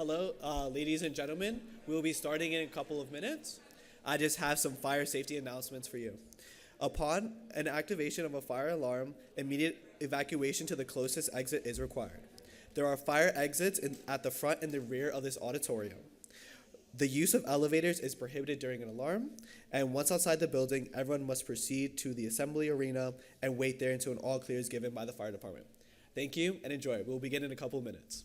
Hello, ladies and gentlemen. We will be starting in a couple of minutes. I just have some fire safety announcements for you. Upon an activation of a fire alarm, immediate evacuation to the closest exit is required. There are fire exits at the front and the rear of this auditorium. The use of elevators is prohibited during an alarm, and once outside the building, everyone must proceed to the assembly arena and wait there until an all clear is given by the fire department. Thank you and enjoy. We'll begin in a couple of minutes.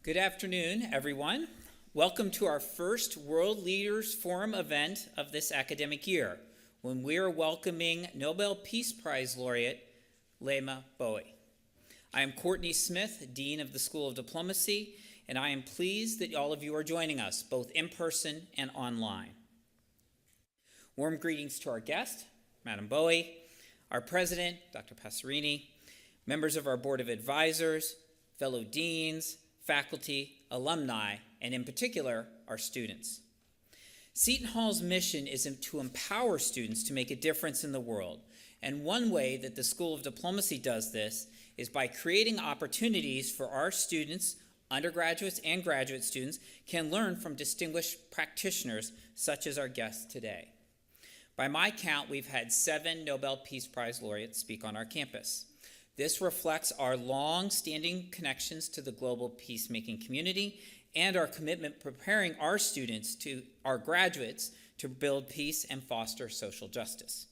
Good afternoon, everyone. Welcome to our first World Leaders Forum event of this academic year, when we are welcoming Nobel Peace Prize Laureate Leymah Gbowee. I am Courtney Smith, Dean of the School of Diplomacy, and I am pleased that all of you are joining us, both in person and online. Warm greetings to our guest, Madam Gbowee, our President, Dr. Passerini, members of our Board of Advisors, fellow deans, faculty, alumni, and in particular, our students. Seton Hall's mission is to empower students to make a difference in the world, and one way that the School of Diplomacy does this is by creating opportunities for our students, undergraduates and graduate students, can learn from distinguished practitioners such as our guest today. By my count, we've had 7 Nobel Peace Prize laureates speak on our campus. This reflects our long-standing connections to the global peacemaking community and our commitment preparing our students, our graduates, to build peace and foster social justice.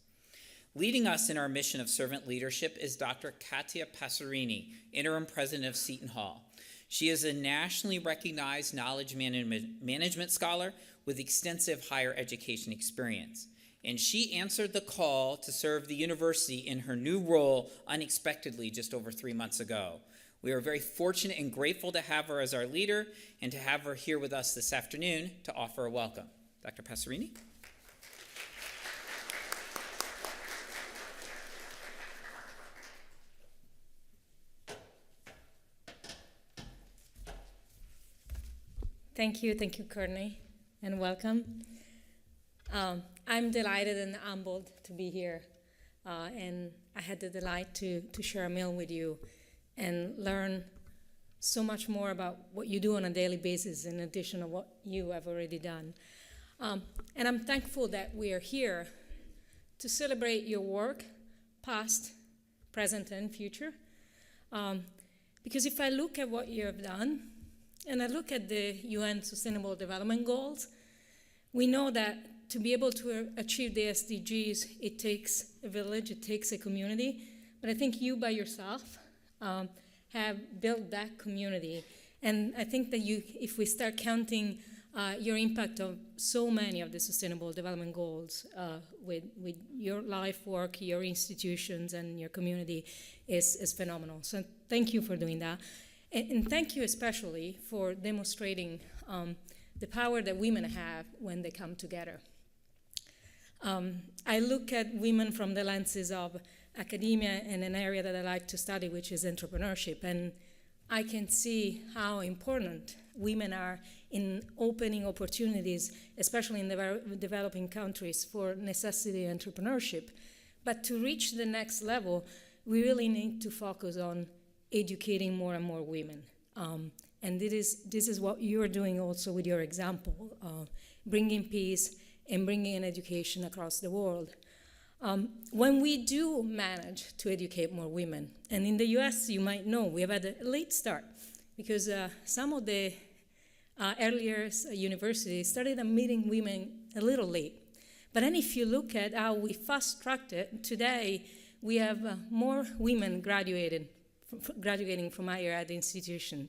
Leading us in our mission of servant leadership is Dr. Katia Passerini, Interim President of Seton Hall. She is a nationally recognized knowledge management scholar with extensive higher education experience. And she answered the call to serve the university in her new role unexpectedly just over 3 months ago. We are very fortunate and grateful to have her as our leader and to have her here with us this afternoon to offer a welcome. Dr. Passerini? Thank you, Courtney, and welcome. I'm delighted and humbled to be here, and I had the delight to share a meal with you and learn so much more about what you do on a daily basis in addition to what you have already done. And I'm thankful that we are here to celebrate your work, past, present, and future. Because if I look at what you have done, and I look at the UN Sustainable Development Goals, we know that to be able to achieve the SDGs, it takes a village, it takes a community. But I think you by yourself have built that community. And I think that if we start counting your impact of so many of the Sustainable Development Goals with your life work, your institutions, and your community is phenomenal. So thank you for doing that. And thank you especially for demonstrating the power that women have when they come together. I look at women from the lenses of academia in an area that I like to study, which is entrepreneurship. And I can see how important women are in opening opportunities, especially in developing countries, for necessity entrepreneurship. But to reach the next level, we really need to focus on educating more and more women. And this is what you're doing also with your example, bringing peace and bringing in education across the world. When we do manage to educate more women, and in the US, you might know, we have had a late start because some of the earlier universities started admitting women a little late. But then if you look at how we fast-tracked it, today we have more women graduated graduating from higher ed institution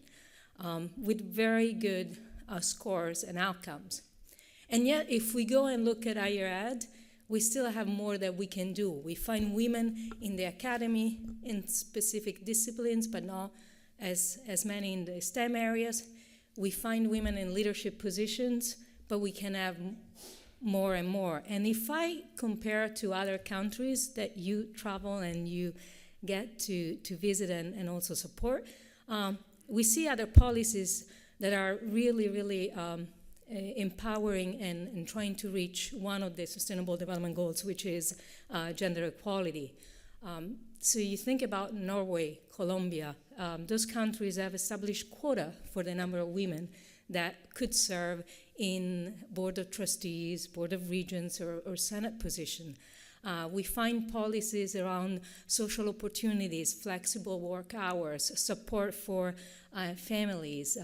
with very good scores and outcomes. And yet, if we go and look at higher ed, we still have more that we can do. We find women in the academy in specific disciplines, but not as many in the STEM areas. We find women in leadership positions, but we can have more and more. And if I compare to other countries that you travel and you get to visit and also support, we see other policies that are really, really empowering and trying to reach one of the Sustainable Development Goals, which is gender equality. So you think about Norway, Colombia, those countries have established quota for the number of women that could serve in board of trustees, board of regents, or senate position. We find policies around social opportunities, flexible work hours, support for families,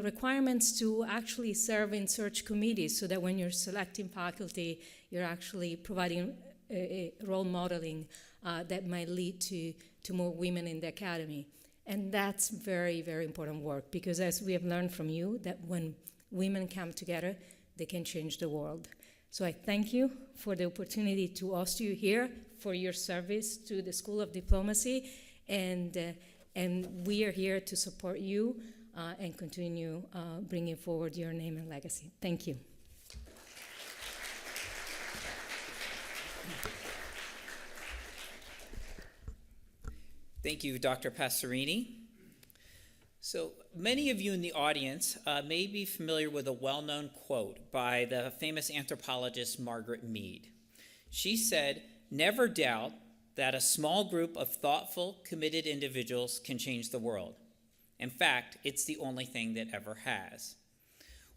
requirements to actually serve in search committees so that when you're selecting faculty, you're actually providing a role modeling that might lead to more women in the academy. And that's very, very important work, because as we have learned from you, that when women come together, they can change the world. So I thank you for the opportunity to host you here, for your service to the School of Diplomacy, and we are here to support you and continue bringing forward your name and legacy. Thank you. Thank you, Dr. Passerini. So many of you in the audience may be familiar with a well-known quote by the famous anthropologist Margaret Mead. She said, "Never doubt that a small group of thoughtful, committed individuals can change the world. In fact, it's the only thing that ever has."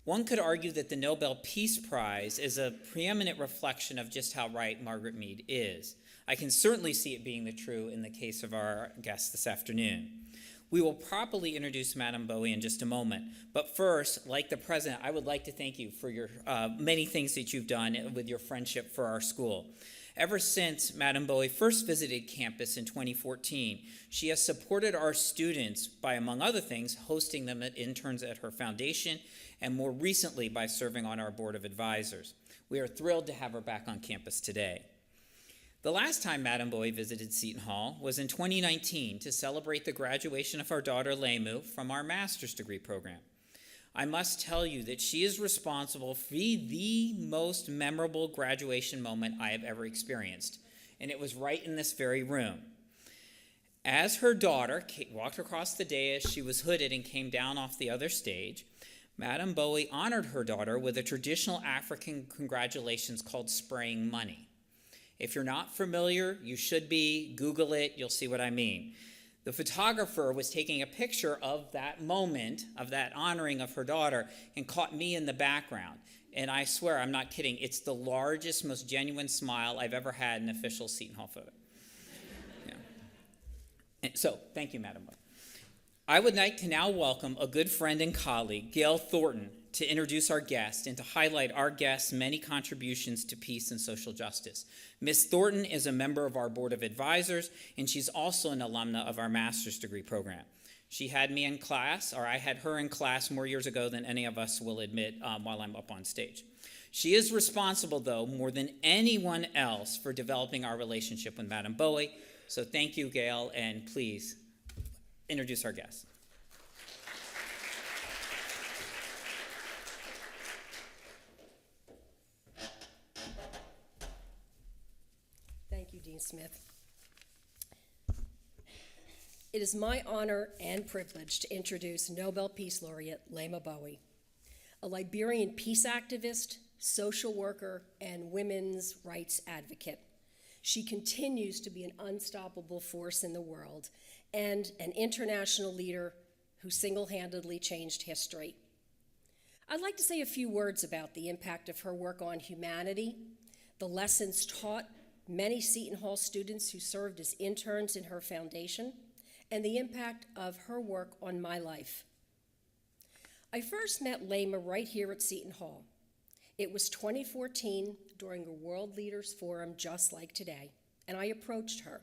One could argue that the Nobel Peace Prize is a preeminent reflection of just how right Margaret Mead is. I can certainly see it being true in the case of our guest this afternoon. We will properly introduce Madam Gbowee in just a moment. But first, like the president, I would like to thank you for your many things that you've done with your friendship for our school. Ever since Madam Gbowee first visited campus in 2014, she has supported our students by, among other things, hosting them as interns at her foundation, and more recently by serving on our board of advisors. We are thrilled to have her back on campus today. The last time Madam Gbowee visited Seton Hall was in 2019 to celebrate the graduation of our daughter Leymah from our master's degree program. I must tell you that she is responsible for the most memorable graduation moment I have ever experienced, and it was right in this very room. As her daughter walked across the dais, she was hooded and came down off the other stage. Madam Gbowee honored her daughter with a traditional African congratulations called spraying money. If you're not familiar, you should be. Google it. You'll see what I mean. The photographer was taking a picture of that moment, of that honoring of her daughter, and caught me in the background. And I swear, I'm not kidding, it's the largest, most genuine smile I've ever had in an official Seton Hall photo. Yeah. And so, thank you, Madam Leymah. I would like to now welcome a good friend and colleague, Gail Thornton, to introduce our guest and to highlight our guest's many contributions to peace and social justice. Ms. Thornton is a member of our board of advisors, and she's also an alumna of our master's degree program. She had me in class, or I had her in class more years ago than any of us will admit while I'm up on stage. She is responsible, though, more than anyone else for developing our relationship with Madam Gbowee. So thank you, Gail, and please introduce our guest. Thank you, Dean Smith. It is my honor and privilege to introduce Nobel Peace Laureate Leymah Gbowee, a Liberian peace activist, social worker, and women's rights advocate. She continues to be an unstoppable force in the world and an international leader who single-handedly changed history. I'd like to say a few words about the impact of her work on humanity, the lessons taught many Seton Hall students who served as interns in her foundation, and the impact of her work on my life. I first met Leymah right here at Seton Hall. It was 2014 during a World Leaders Forum just like today, and I approached her,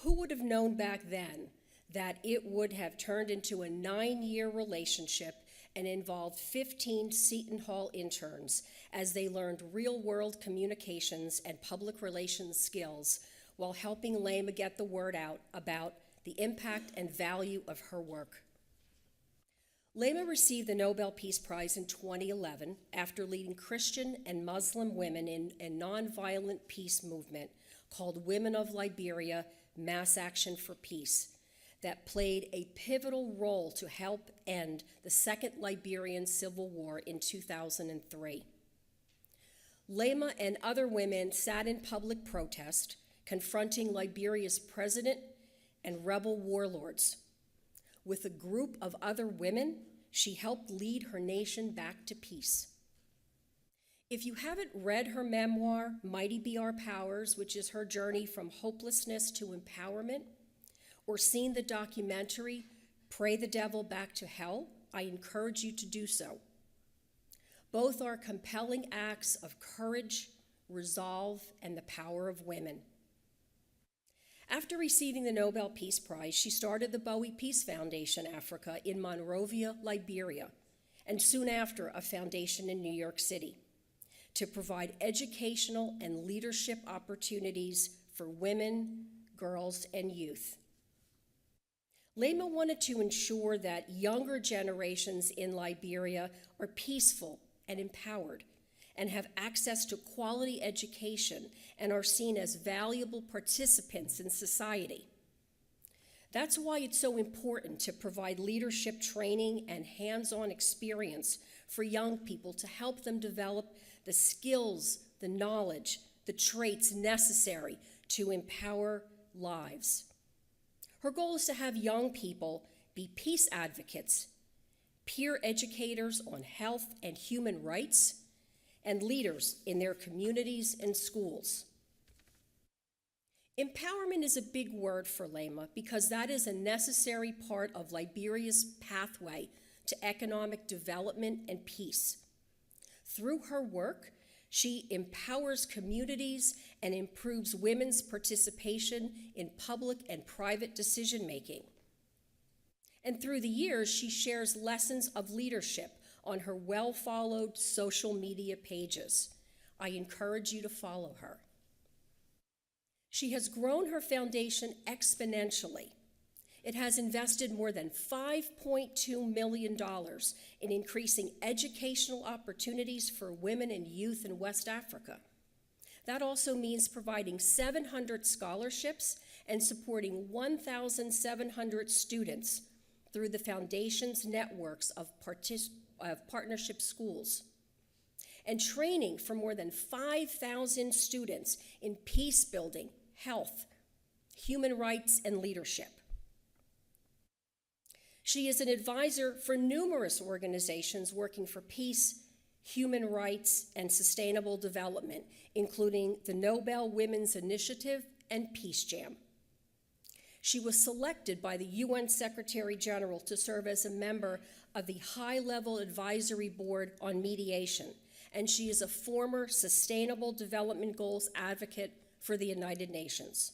Who would have known back then that it would have turned into a 9-year relationship and involved 15 Seton Hall interns as they learned real-world communications and public relations skills while helping Leymah get the word out about the impact and value of her work. Leymah received the Nobel Peace Prize in 2011 after leading Christian and Muslim women in a nonviolent peace movement called Women of Liberia Mass Action for Peace that played a pivotal role to help end the Second Liberian Civil War in 2003. Leymah and other women sat in public protest, confronting Liberia's president and rebel warlords. With a group of other women, she helped lead her nation back to peace. If you haven't read her memoir, Mighty Be Our Powers, which is her journey from hopelessness to empowerment, or seen the documentary, Pray the Devil Back to Hell, I encourage you to do so. Both are compelling acts of courage, resolve, and the power of women. After receiving the Nobel Peace Prize, she started the Bowie Peace Foundation Africa in Monrovia, Liberia, and soon after a foundation in New York City to provide educational and leadership opportunities for women, girls, and youth. Leymah wanted to ensure that younger generations in Liberia are peaceful and empowered and have access to quality education and are seen as valuable participants in society. That's why it's so important to provide leadership training and hands-on experience for young people to help them develop the skills, the knowledge, the traits necessary to empower lives. Her goal is to have young people be peace advocates, peer educators on health and human rights, and leaders in their communities and schools. Empowerment is a big word for Leymah because that is a necessary part of Liberia's pathway to economic development and peace. Through her work, she empowers communities and improves women's participation in public and private decision-making. And through the years, she shares lessons of leadership on her well-followed social media pages. I encourage you to follow her. She has grown her foundation exponentially. It has invested more than $5.2 million in increasing educational opportunities for women and youth in West Africa. That also means providing 700 scholarships and supporting 1,700 students through the foundation's networks of partnership schools, and training for more than 5,000 students in peace building, health, human rights, and leadership. She is an advisor for numerous organizations working for peace, human rights, and sustainable development, including the Nobel Women's Initiative and Peace Jam. She was selected by the UN Secretary General to serve as a member of the High-Level Advisory Board on Mediation, and she is a former Sustainable Development Goals advocate for the United Nations.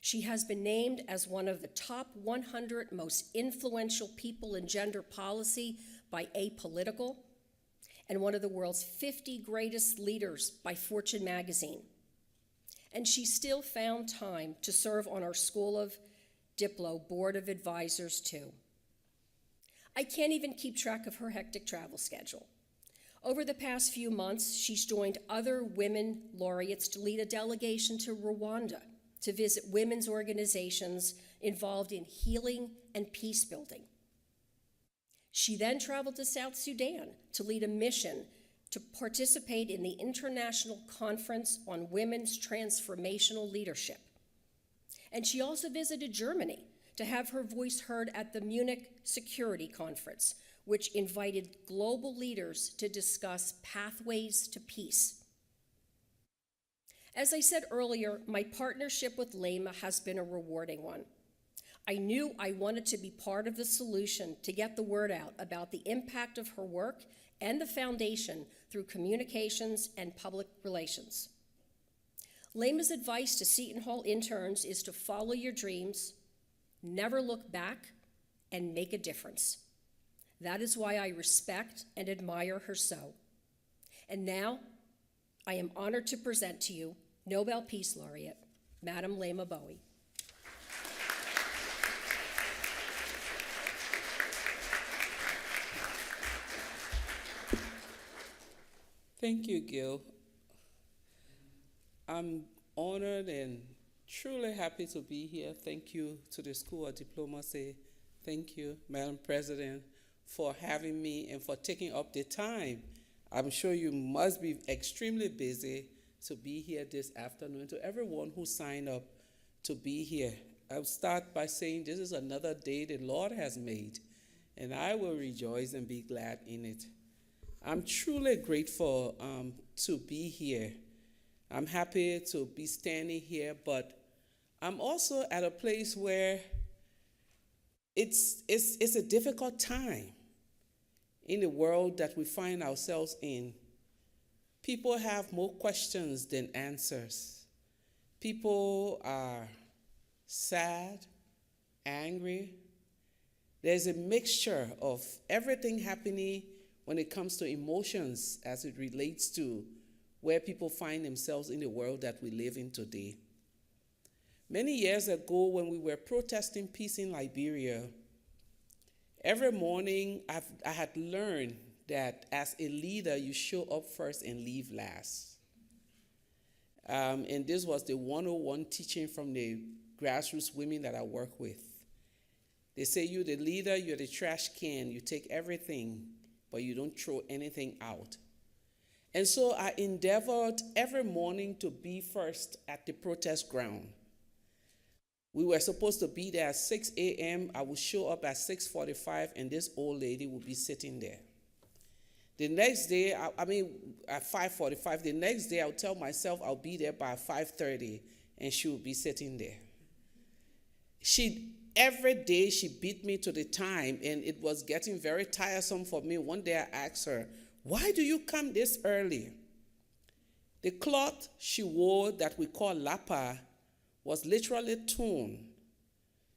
She has been named as one of the top 100 most influential people in gender policy by Apolitical, and one of the world's 50 greatest leaders by Fortune magazine. And she still found time to serve on our School of Diplo Board of Advisors too. I can't even keep track of her hectic travel schedule. Over the past few months, she's joined other women laureates to lead a delegation to Rwanda to visit women's organizations involved in healing and peace building. She then traveled to South Sudan to lead a mission to participate in the International Conference on Women's Transformational Leadership. And she also visited Germany to have her voice heard at the Munich Security Conference, which invited global leaders to discuss pathways to peace. As I said earlier, my partnership with Leymah has been a rewarding one. I knew I wanted to be part of the solution to get the word out about the impact of her work and the foundation through communications and public relations. Leymah's advice to Seton Hall interns is to follow your dreams, never look back, and make a difference. That is why I respect and admire her so. And now, I am honored to present to you Nobel Peace Laureate, Madam Leymah Gbowee. Thank you, Gil. I'm honored and truly happy to be here. Thank you to the School of Diplomacy. Thank you, Madam President, for having me and for taking up the time. I'm sure you must be extremely busy to be here this afternoon. To everyone who signed up to be here, I'll start by saying this is another day the Lord has made, and I will rejoice and be glad in it. I'm truly grateful to be here. I'm happy to be standing here, but I'm also at a place where it's a difficult time in the world that we find ourselves in. People have more questions than answers. People are sad, angry. There's a mixture of everything happening when it comes to emotions as it relates to where people find themselves in the world that we live in today. Many years ago, when we were protesting peace in Liberia, every morning I had learned that as a leader, you show up first and leave last. And this was the 101 teaching from the grassroots women that I work with. They say, you're the leader, you're the trash can, you take everything, but you don't throw anything out. And so I endeavored every morning to be first at the protest ground. We were supposed to be there at 6 a.m. I would show up at 6:45, and this old lady would be sitting there. The next day, at 5:45, the next day I would tell myself I'll be there by 5:30, and she would be sitting there. Every day she beat me to the time, and it was getting very tiresome for me. One day I asked her, why do you come this early? The cloth she wore that we call lapa was literally torn.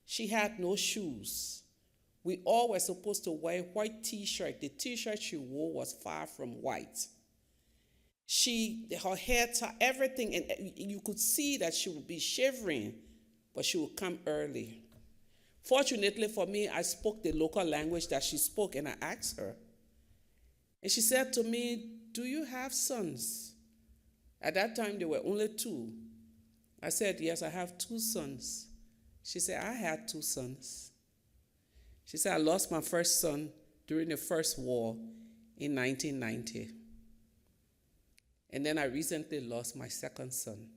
She had no shoes. We all were supposed to wear a white t-shirt. The t-shirt she wore was far from white. Her hair, everything, and you could see that she would be shivering, but she would come early. Fortunately for me, I spoke the local language that she spoke, and I asked her. And she said to me, do you have sons? At that time, there were only 2. I said, yes, I have 2 sons. She said, I had 2 sons. She said, I lost my first son during the First War in 1990. And then I recently lost my second son.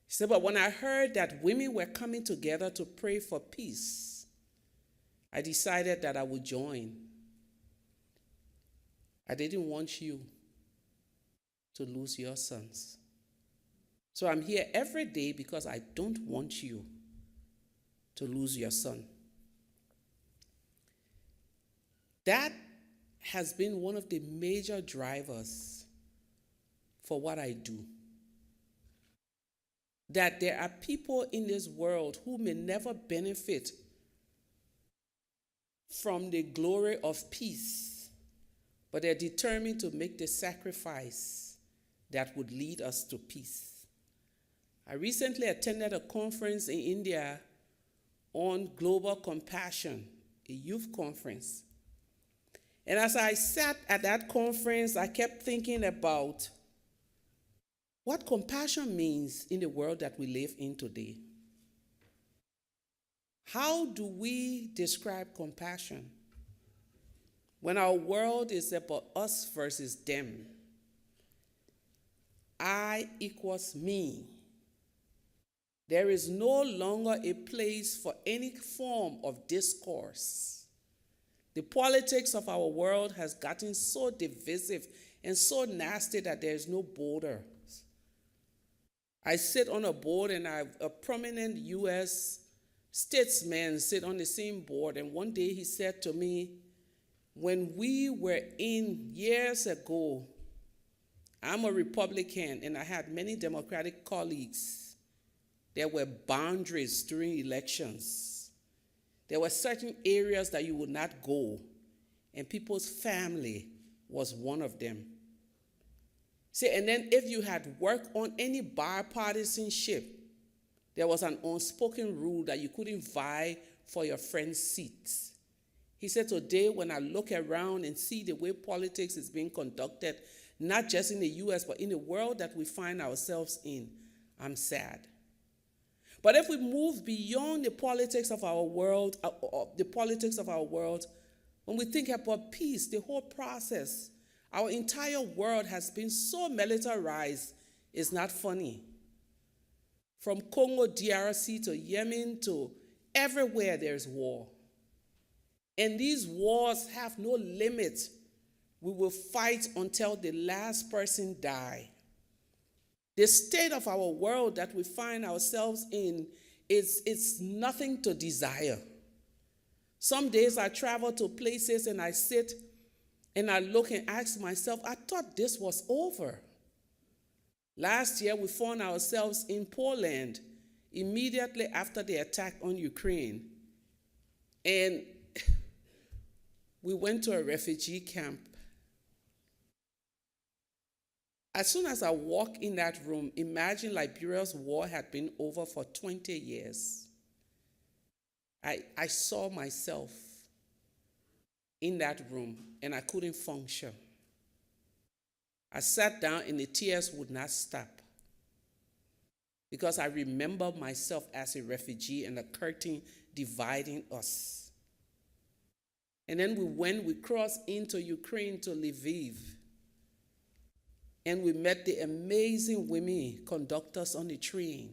She said, but when I heard that women were coming together to pray for peace, I decided that I would join. I didn't want you to lose your sons. So I'm here every day because I don't want you to lose your son. That has been one of the major drivers for what I do. That there are people in this world who may never benefit from the glory of peace, but they're determined to make the sacrifice that would lead us to peace. I recently attended a conference in India on global compassion, a youth conference. And as I sat at that conference, I kept thinking about what compassion means in the world that we live in today. How do we describe compassion when our world is about us versus them? I equals me. There is no longer a place for any form of discourse. The politics of our world has gotten so divisive and so nasty that there is no border. I sit on a board, and a prominent U.S. statesman sit on the same board, and one day he said to me, when we were in years ago, I'm a Republican, and I had many Democratic colleagues. There were boundaries during elections. There were certain areas that you would not go, and people's family was one of them. See, and then if you had worked on any bipartisanship, there was an unspoken rule that you couldn't vie for your friend's seats. He said, today when I look around and see the way politics is being conducted, not just in the US, but in the world that we find ourselves in, I'm sad. But if we move beyond the politics of our world, when we think about peace, the whole process, our entire world has been so militarized, it's not funny. From Congo, DRC to Yemen to everywhere there's war. And these wars have no limit. We will fight until the last person dies. The state of our world that we find ourselves in is nothing to desire. Some days I travel to places and I sit and I look and ask myself, I thought this was over. Last year we found ourselves in Poland immediately after the attack on Ukraine. And we went to a refugee camp. As soon as I walked in that room, imagine Liberia's war had been over for 20 years. I saw myself in that room and I couldn't function. I sat down and the tears would not stop because I remember myself as a refugee and a curtain dividing us. And then we crossed into Ukraine to Lviv. And we met the amazing women conductors on the train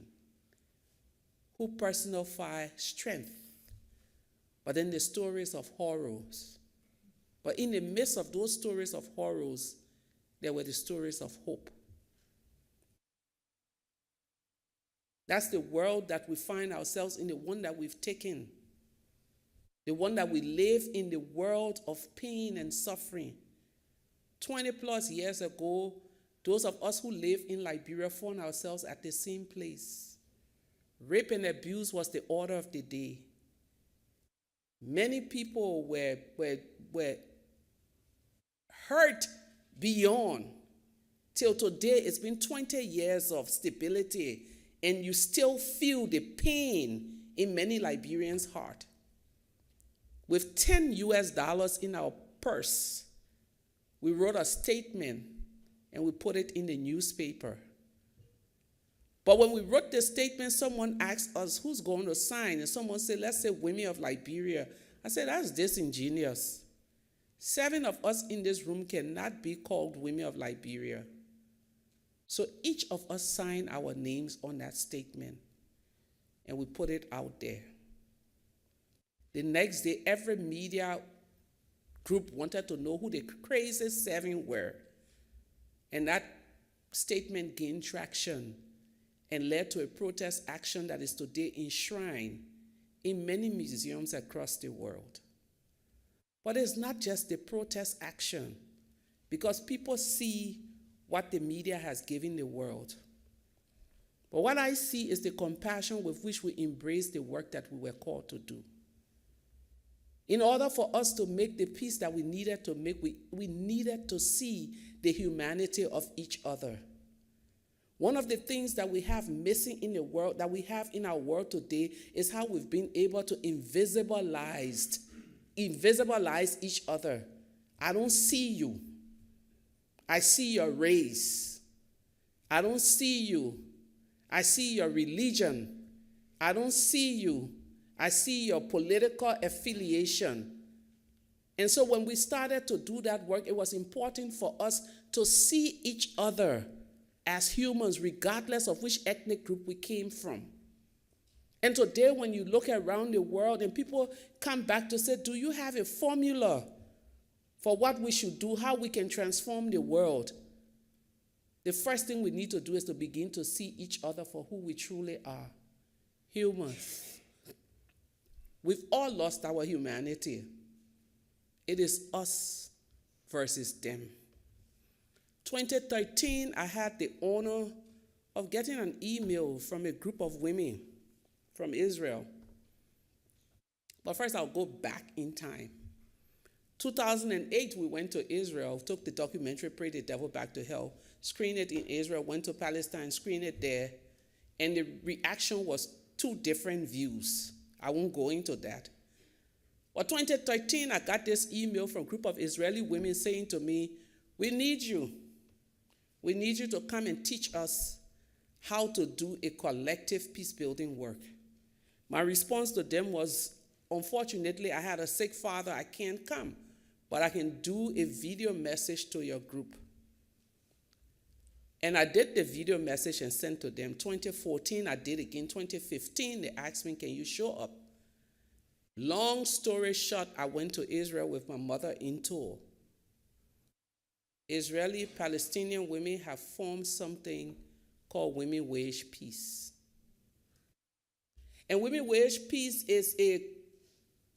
who personify strength, but then the stories of horrors. But in the midst of those stories of horrors, there were the stories of hope. That's the world that we find ourselves in, the one that we've taken, the one that we live in, the world of pain and suffering. 20 plus years ago, those of us who live in Liberia found ourselves at the same place. Rape and abuse was the order of the day. Many people were hurt beyond. Till today, it's been 20 years of stability, and you still feel the pain in many Liberians' heart. With $10 in our purse, we wrote a statement and we put it in the newspaper. But when we wrote the statement, someone asked us, who's going to sign? And someone said, let's say women of Liberia. I said, that's disingenuous. 7 of us in this room cannot be called women of Liberia. So each of us signed our names on that statement, and we put it out there. The next day, every media group wanted to know who the crazy 7 were. And that statement gained traction and led to a protest action that is today enshrined in many museums across the world. But it's not just the protest action, because people see what the media has given the world. But what I see is the compassion with which we embrace the work that we were called to do. In order for us to make the peace that we needed to make, we needed to see the humanity of each other. One of the things that we have missing in the world, that we have in our world today, is how we've been able to invisibilize each other. I don't see you. I see your race. I don't see you. I see your religion. I don't see you. I see your political affiliation. And so when we started to do that work, it was important for us to see each other as humans, regardless of which ethnic group we came from. And today, when you look around the world and people come back to say, do you have a formula for what we should do, how we can transform the world? The first thing we need to do is to begin to see each other for who we truly are, humans. We've all lost our humanity. It is us versus them. 2013, I had the honor of getting an email from a group of women from Israel. But first, I'll go back in time. 2008, we went to Israel, took the documentary Pray the Devil Back to Hell, screened it in Israel, went to Palestine, screened it there, and the reaction was two different views. I won't go into that. But 2013, I got this email from a group of Israeli women saying to me, we need you. We need you to come and teach us how to do a collective peace-building work. My response to them was, unfortunately, I had a sick father, I can't come, but I can do a video message to your group. And I did the video message and sent to them. 2014, I did again. 2015, they asked me, can you show up? Long story short, I went to Israel with my mother in tow. Israeli Palestinian women have formed something called Women Wage Peace. And Women Wage Peace is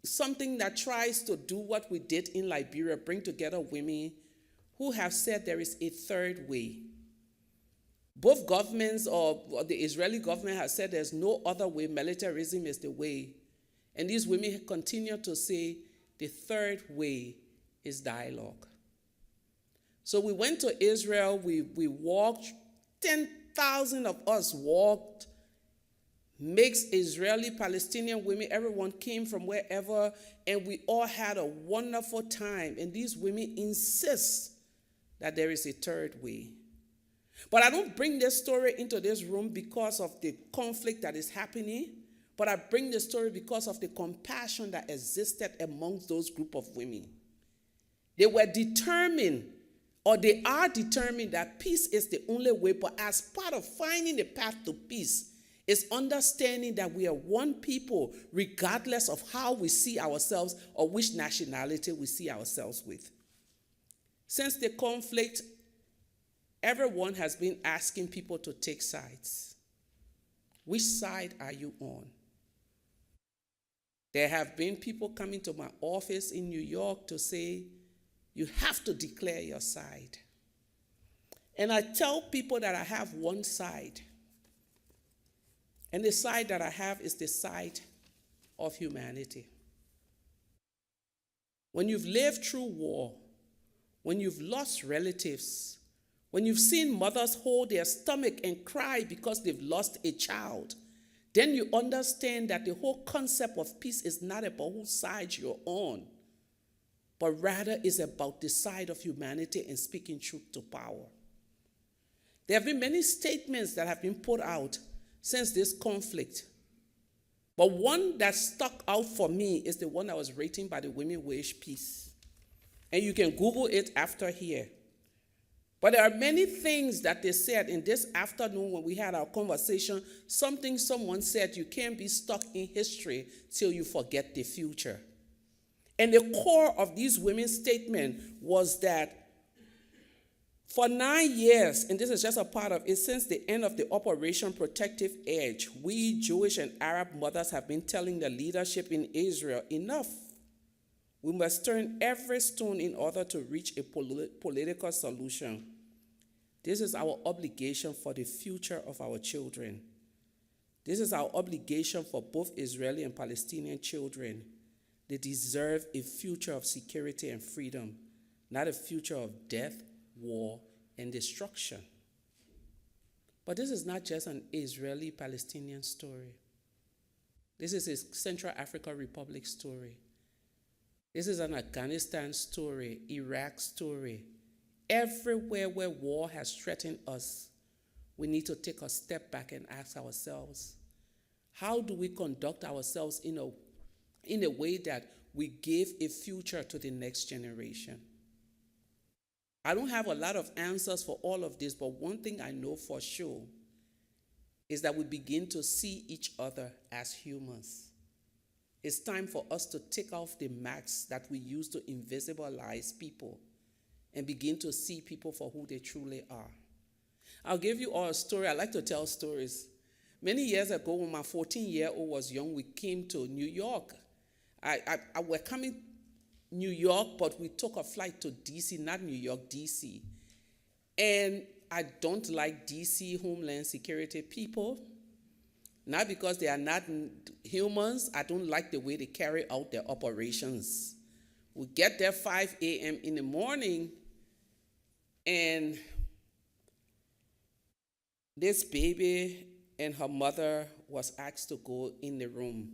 something that tries to do what we did in Liberia, bring together women who have said there is a third way. Both governments, or the Israeli government has said there's no other way, militarism is the way. And these women continue to say the third way is dialogue. So we went to Israel, we walked, 10,000 of us walked, mixed Israeli, Palestinian women, everyone came from wherever, and we all had a wonderful time. And these women insist that there is a third way. But I don't bring this story into this room because of the conflict that is happening, but I bring the story because of the compassion that existed amongst those group of women. They were determined, or they are determined, that peace is the only way, but as part of finding the path to peace is understanding that we are one people regardless of how we see ourselves or which nationality we see ourselves with. Since the conflict, everyone has been asking people to take sides. Which side are you on? There have been people coming to my office in New York to say, you have to declare your side. And I tell people that I have one side. And the side that I have is the side of humanity. When you've lived through war, when you've lost relatives, when you've seen mothers hold their stomach and cry because they've lost a child, then you understand that the whole concept of peace is not about whose side you're on, but rather is about the side of humanity and speaking truth to power. There have been many statements that have been put out since this conflict, but one that stuck out for me is the one that was written by the Women Wage Peace. And you can Google it after here. But there are many things that they said in this afternoon when we had our conversation. Something someone said, you can't be stuck in history till you forget the future. And the core of these women's statement was that for 9 years, and this is just a part of it, since the end of the Operation Protective Edge, we Jewish and Arab mothers have been telling the leadership in Israel, enough. We must turn every stone in order to reach a political solution. This is our obligation for the future of our children. This is our obligation for both Israeli and Palestinian children. They deserve a future of security and freedom, not a future of death, war, and destruction. But this is not just an Israeli-Palestinian story. This is a Central African Republic story. This is an Afghanistan story, Iraq story. Everywhere where war has threatened us, we need to take a step back and ask ourselves, how do we conduct ourselves in a way that we give a future to the next generation? I don't have a lot of answers for all of this, but one thing I know for sure is that we begin to see each other as humans. It's time for us to take off the masks that we use to invisibilize people and begin to see people for who they truly are. I'll give you all a story. I like to tell stories. Many years ago, when my 14-year-old was young, we came to New York. We're coming New York, but we took a flight to D.C., not New York, D.C. And I don't like DC Homeland Security people, not because they are not humans. I don't like the way they carry out their operations. We get there 5 a.m. in the morning, and this baby and her mother was asked to go in the room.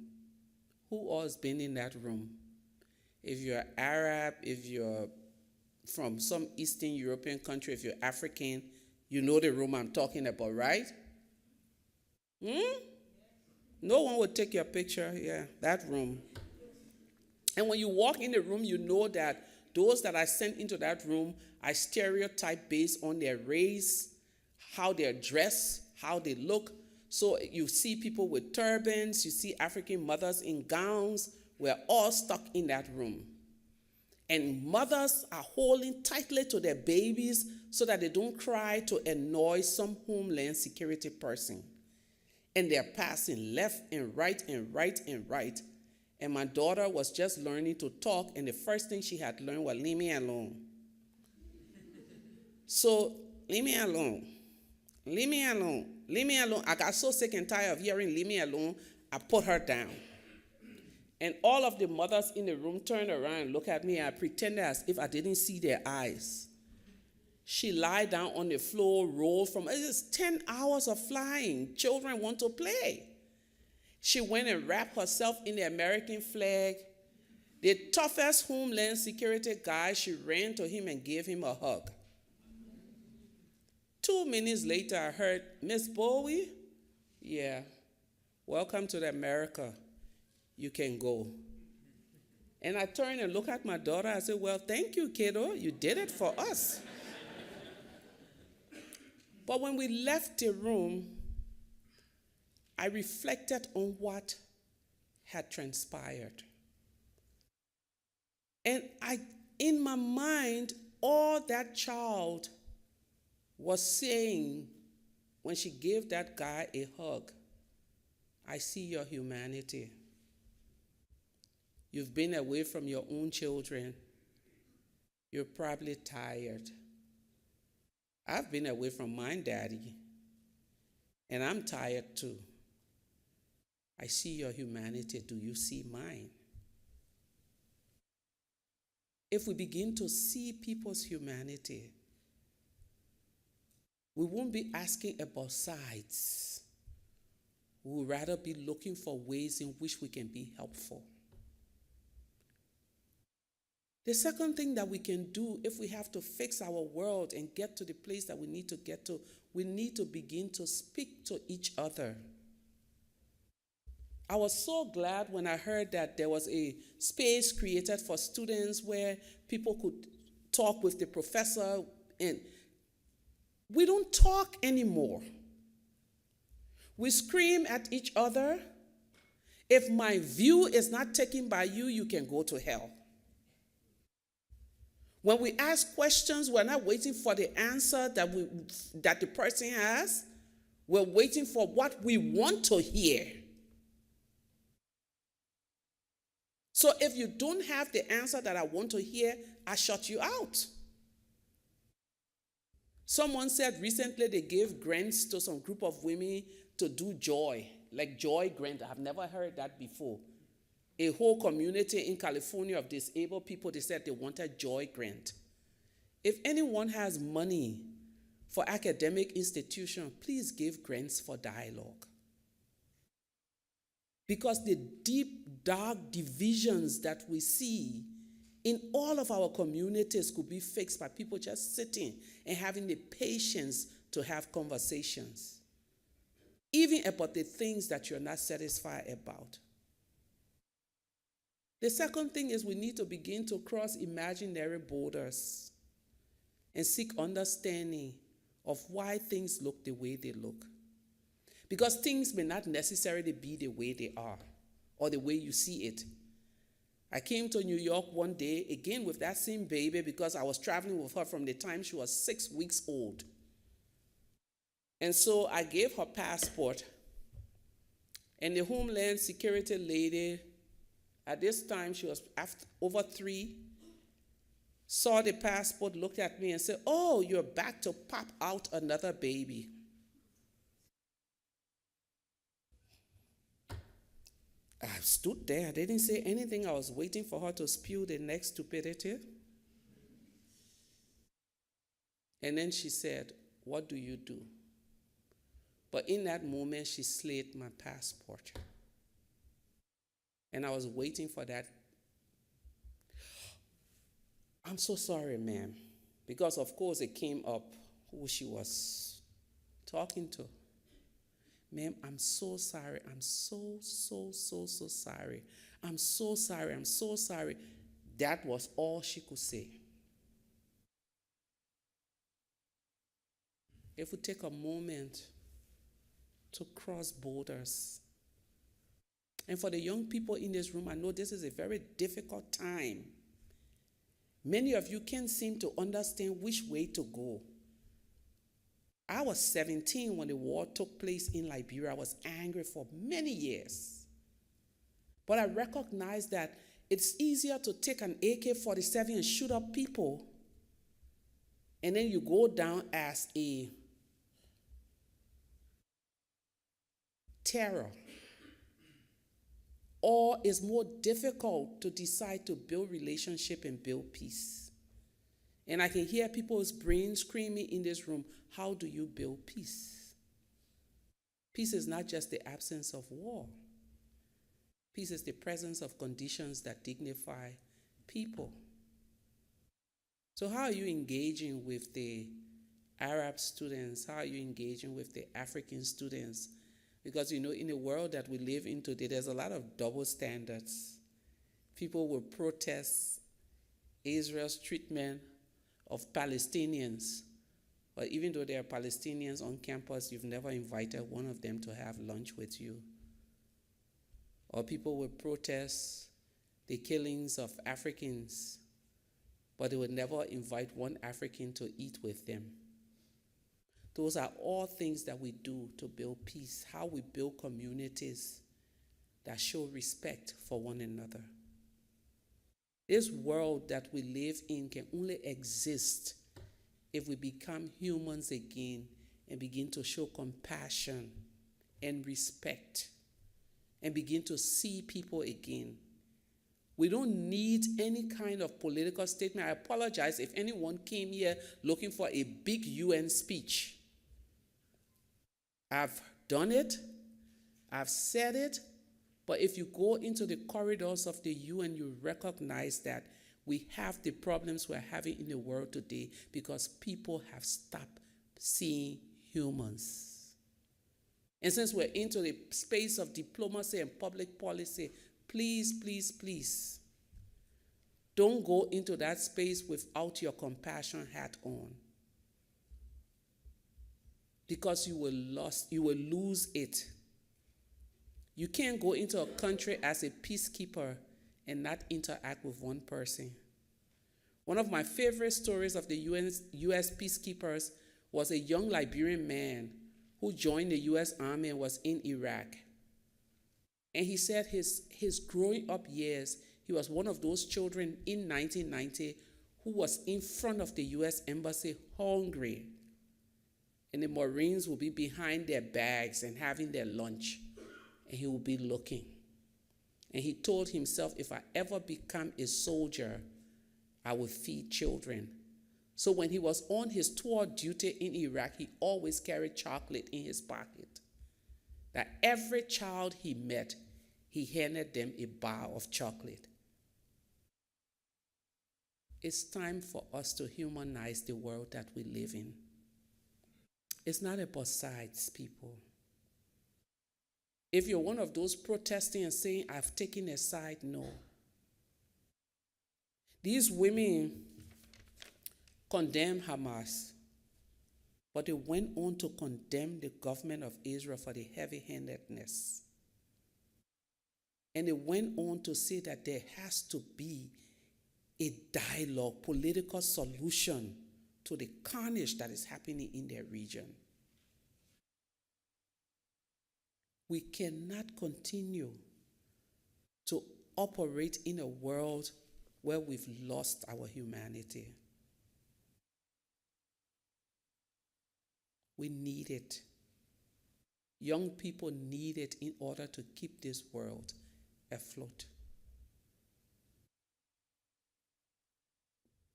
Who all has been in that room? If you're Arab, if you're from some Eastern European country, if you're African, you know the room I'm talking about, right? No one would take your picture. Yeah, that room. And when you walk in the room, you know that those that are sent into that room are stereotyped based on their race, how they're dressed, how they look. So you see people with turbans, you see African mothers in gowns. We're all stuck in that room. And mothers are holding tightly to their babies so that they don't cry to annoy some Homeland Security person. And they're passing left and right and right and right. And my daughter was just learning to talk, and the first thing she had learned was, leave me alone. So, leave me alone. Leave me alone. Leave me alone. I got so sick and tired of hearing leave me alone, I put her down. And all of the mothers in the room turned around and looked at me, and I pretended as if I didn't see their eyes. She lied down on the floor, rolled from, it's 10 hours of flying. Children want to play. She went and wrapped herself in the American flag. The toughest Homeland Security guy, she ran to him and gave him a hug. 2 minutes later, I heard, Miss Gbowee? Yeah, welcome to America. You can go. And I turned and looked at my daughter. I said, well, thank you, kiddo. You did it for us. But when we left the room, I reflected on what had transpired. And in my mind, all that child was saying when she gave that guy a hug, I see your humanity. You've been away from your own children. You're probably tired. I've been away from my daddy, and I'm tired too. I see your humanity. Do you see mine? If we begin to see people's humanity, we won't be asking about sides. We would rather be looking for ways in which we can be helpful. The second thing that we can do if we have to fix our world and get to the place that we need to get to, we need to begin to speak to each other. I was so glad when I heard that there was a space created for students where people could talk with the professor, and we don't talk anymore. We scream at each other. If my view is not taken by you, you can go to hell. When we ask questions, we're not waiting for the answer that the person has. We're waiting for what we want to hear. So if you don't have the answer that I want to hear, I shut you out. Someone said recently they gave grants to some group of women to do joy, like joy grant. I've never heard that before. A whole community in California of disabled people, they said they wanted joy grant. If anyone has money for academic institutions, please give grants for dialogue. Because the deep, dark divisions that we see in all of our communities could be fixed by people just sitting and having the patience to have conversations, even about the things that you're not satisfied about. The second thing is we need to begin to cross imaginary borders and seek understanding of why things look the way they look. Because things may not necessarily be the way they are or the way you see it. I came to New York one day, again with that same baby, because I was traveling with her from the time she was 6 weeks old. And so I gave her passport, and the Homeland Security lady, at this time she was over 3, saw the passport, looked at me and said, "Oh, you're back to pop out another baby." I stood there. I didn't say anything. I was waiting for her to spew the next stupidity. And then she said, "What do you do?" But in that moment, she slid my passport. And I was waiting for that. "I'm so sorry, ma'am." Because, of course, it came up who she was talking to. "Ma'am, I'm so sorry. I'm so sorry. I'm so sorry. I'm so sorry." That was all she could say. If we take a moment to cross borders, and for the young people in this room, I know this is a very difficult time. Many of you can't seem to understand which way to go. I was 17 when the war took place in Liberia. I was angry for many years. But I recognized that it's easier to take an AK-47 and shoot up people, and then you go down as a terror. Or it's more difficult to decide to build relationship and build peace. And I can hear people's brains screaming in this room, how do you build peace? Peace is not just the absence of war. Peace is the presence of conditions that dignify people. So how are you engaging with the Arab students? How are you engaging with the African students? Because, in the world that we live in today, there's a lot of double standards. People will protest Israel's treatment of Palestinians. But even though there are Palestinians on campus, you've never invited one of them to have lunch with you. Or people will protest the killings of Africans, but they would never invite one African to eat with them. Those are all things that we do to build peace, how we build communities that show respect for one another. This world that we live in can only exist if we become humans again and begin to show compassion and respect and begin to see people again. We don't need any kind of political statement. I apologize if anyone came here looking for a big UN speech. I've done it, I've said it, but if you go into the corridors of the UN, you recognize that we have the problems we're having in the world today because people have stopped seeing humans. And since we're into the space of diplomacy and public policy, please, please, please, don't go into that space without your compassion hat on. Because you will lose it. You can't go into a country as a peacekeeper and not interact with one person. One of my favorite stories of the U.S. peacekeepers was a young Liberian man who joined the U.S. Army and was in Iraq. And he said his growing up years, he was one of those children in 1990 who was in front of the U.S. Embassy hungry. And the Marines will be behind their bags and having their lunch. And he will be looking. And he told himself, if I ever become a soldier, I will feed children. So when he was on his tour duty in Iraq, he always carried chocolate in his pocket. That every child he met, he handed them a bar of chocolate. It's time for us to humanize the world that we live in. It's not about sides, people. If you're one of those protesting and saying, I've taken a side, no. These women condemn Hamas, but they went on to condemn the government of Israel for the heavy-handedness. And they went on to say that there has to be a dialogue, political solution to the carnage that is happening in their region. We cannot continue to operate in a world where we've lost our humanity. We need it. Young people need it in order to keep this world afloat.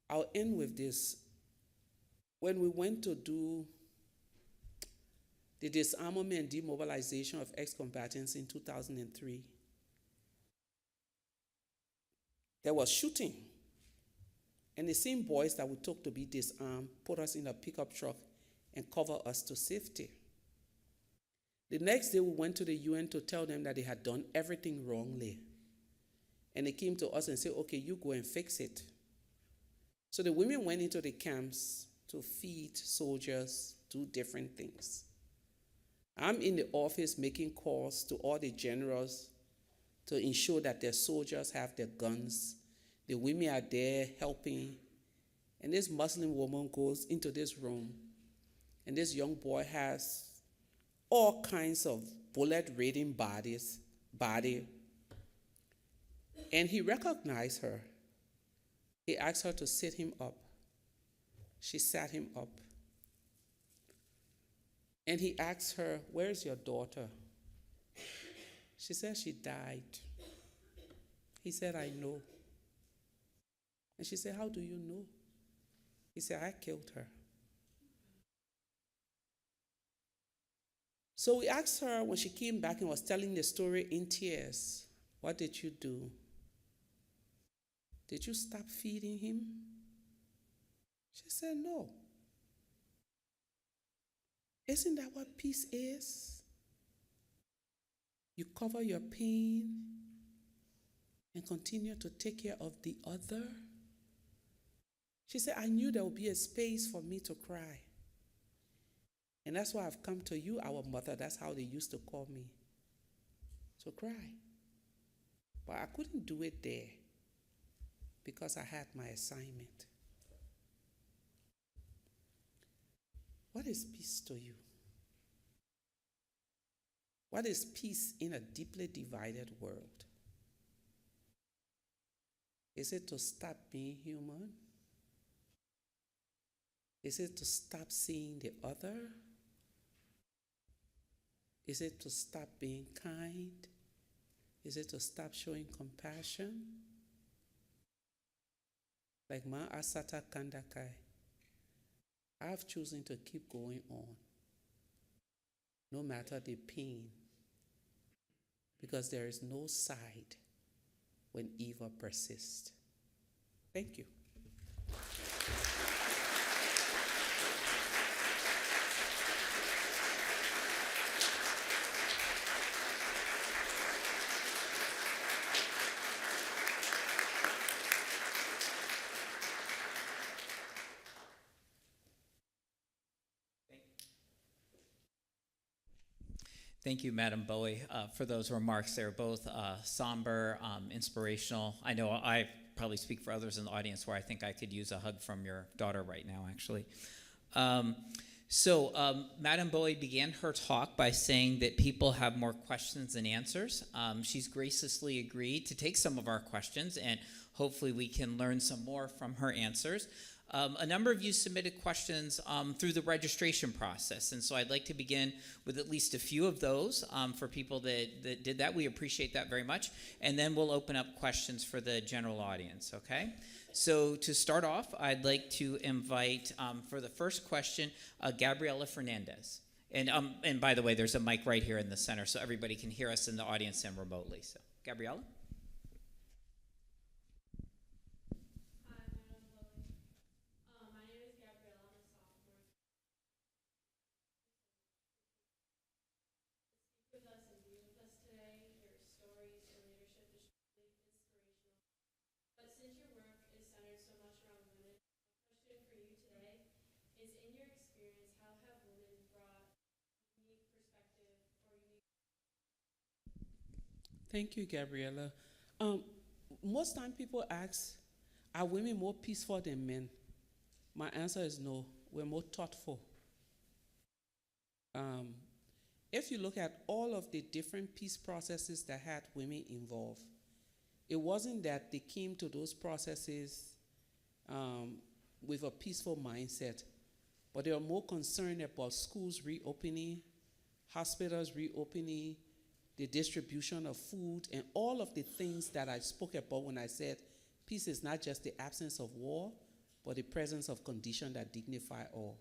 I'll end with this. When we went to do the disarmament and demobilization of ex-combatants in 2003, there was shooting. And the same boys that we took to be disarmed put us in a pickup truck and cover us to safety. The next day we went to the UN to tell them that they had done everything wrongly. And they came to us and said, okay, you go and fix it. So the women went into the camps to feed soldiers, do different things. I'm in the office making calls to all the generals to ensure that their soldiers have their guns. The women are there helping. And this Muslim woman goes into this room, and this young boy has all kinds of bullet-ridden body. And he recognized her. He asked her to sit him up. She sat him up. And he asked her, where's your daughter? She said she died. He said, I know. And she said, how do you know? He said, I killed her. So we asked her when she came back and was telling the story in tears, what did you do? Did you stop feeding him? She said, no. Isn't that what peace is? You cover your pain and continue to take care of the other. She said, I knew there would be a space for me to cry. And that's why I've come to you, our mother. That's how they used to call me. To cry. But I couldn't do it there because I had my assignment. What is peace to you? What is peace in a deeply divided world? Is it to stop being human? Is it to stop seeing the other? Is it to stop being kind? Is it to stop showing compassion? Like Ma Asata Kandakai, I've chosen to keep going on, no matter the pain, because there is no side when evil persists. Thank you. Thank you, Madam Bowie, for those remarks. They're both somber, inspirational. I know I probably speak for others in the audience where I think I could use a hug from your daughter right now, actually. Madam Bowie began her talk by saying that people have more questions than answers. She's graciously agreed to take some of our questions, and hopefully we can learn some more from her answers. A number of you submitted questions through the registration process, and so I'd like to begin with at least a few of those for people that did that. We appreciate that very much, and then we'll open up questions for the general audience, okay? So to start off, I'd like to invite, for the first question, Gabriela Fernandez. And by the way, there's a mic right here in the center, so everybody can hear us in the audience and remotely. So, Gabriela? Thank you, Gabriela. Most time people ask, are women more peaceful than men? My answer is no. We're more thoughtful. If you look at all of the different peace processes that had women involved, it wasn't that they came to those processes with a peaceful mindset, but they were more concerned about schools reopening, hospitals reopening, the distribution of food, and all of the things that I spoke about when I said peace is not just the absence of war, but the presence of conditions that dignify all.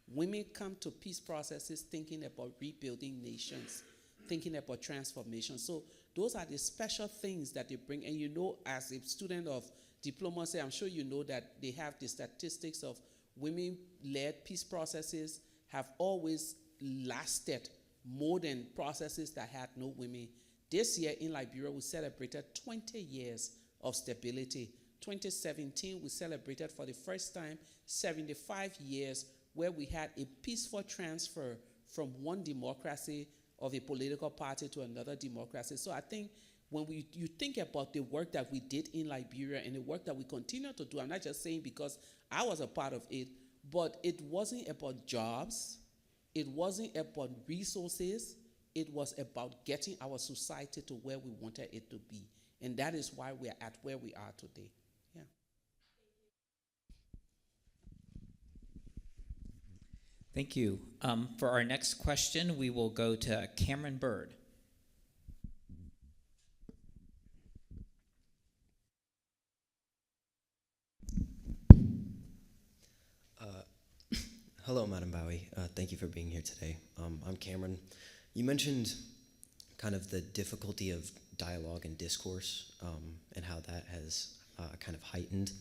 Women come to peace processes thinking about rebuilding nations, thinking about transformation. So those are the special things that they bring. And you know, as a student of diplomacy, I'm sure you know that they have the statistics of women-led peace processes have always lasted more than processes that had no women. This year in Liberia, we celebrated 20 years of stability. 2017, we celebrated for the first time 75 years where we had a peaceful transfer from one democracy of a political party to another democracy. So I think when you think about the work that we did in Liberia and the work that we continue to do, I'm not just saying because I was a part of it, but it wasn't about jobs, it wasn't about resources, it was about getting our society to where we wanted it to be. And that is why we're at where we are today. Yeah. Thank you. For our next question, we will go to Cameron Bird. Hello, Madam Gbowee. Thank you for being here today. I'm Cameron. You mentioned kind of the difficulty of dialogue and discourse and how that has kind of heightened,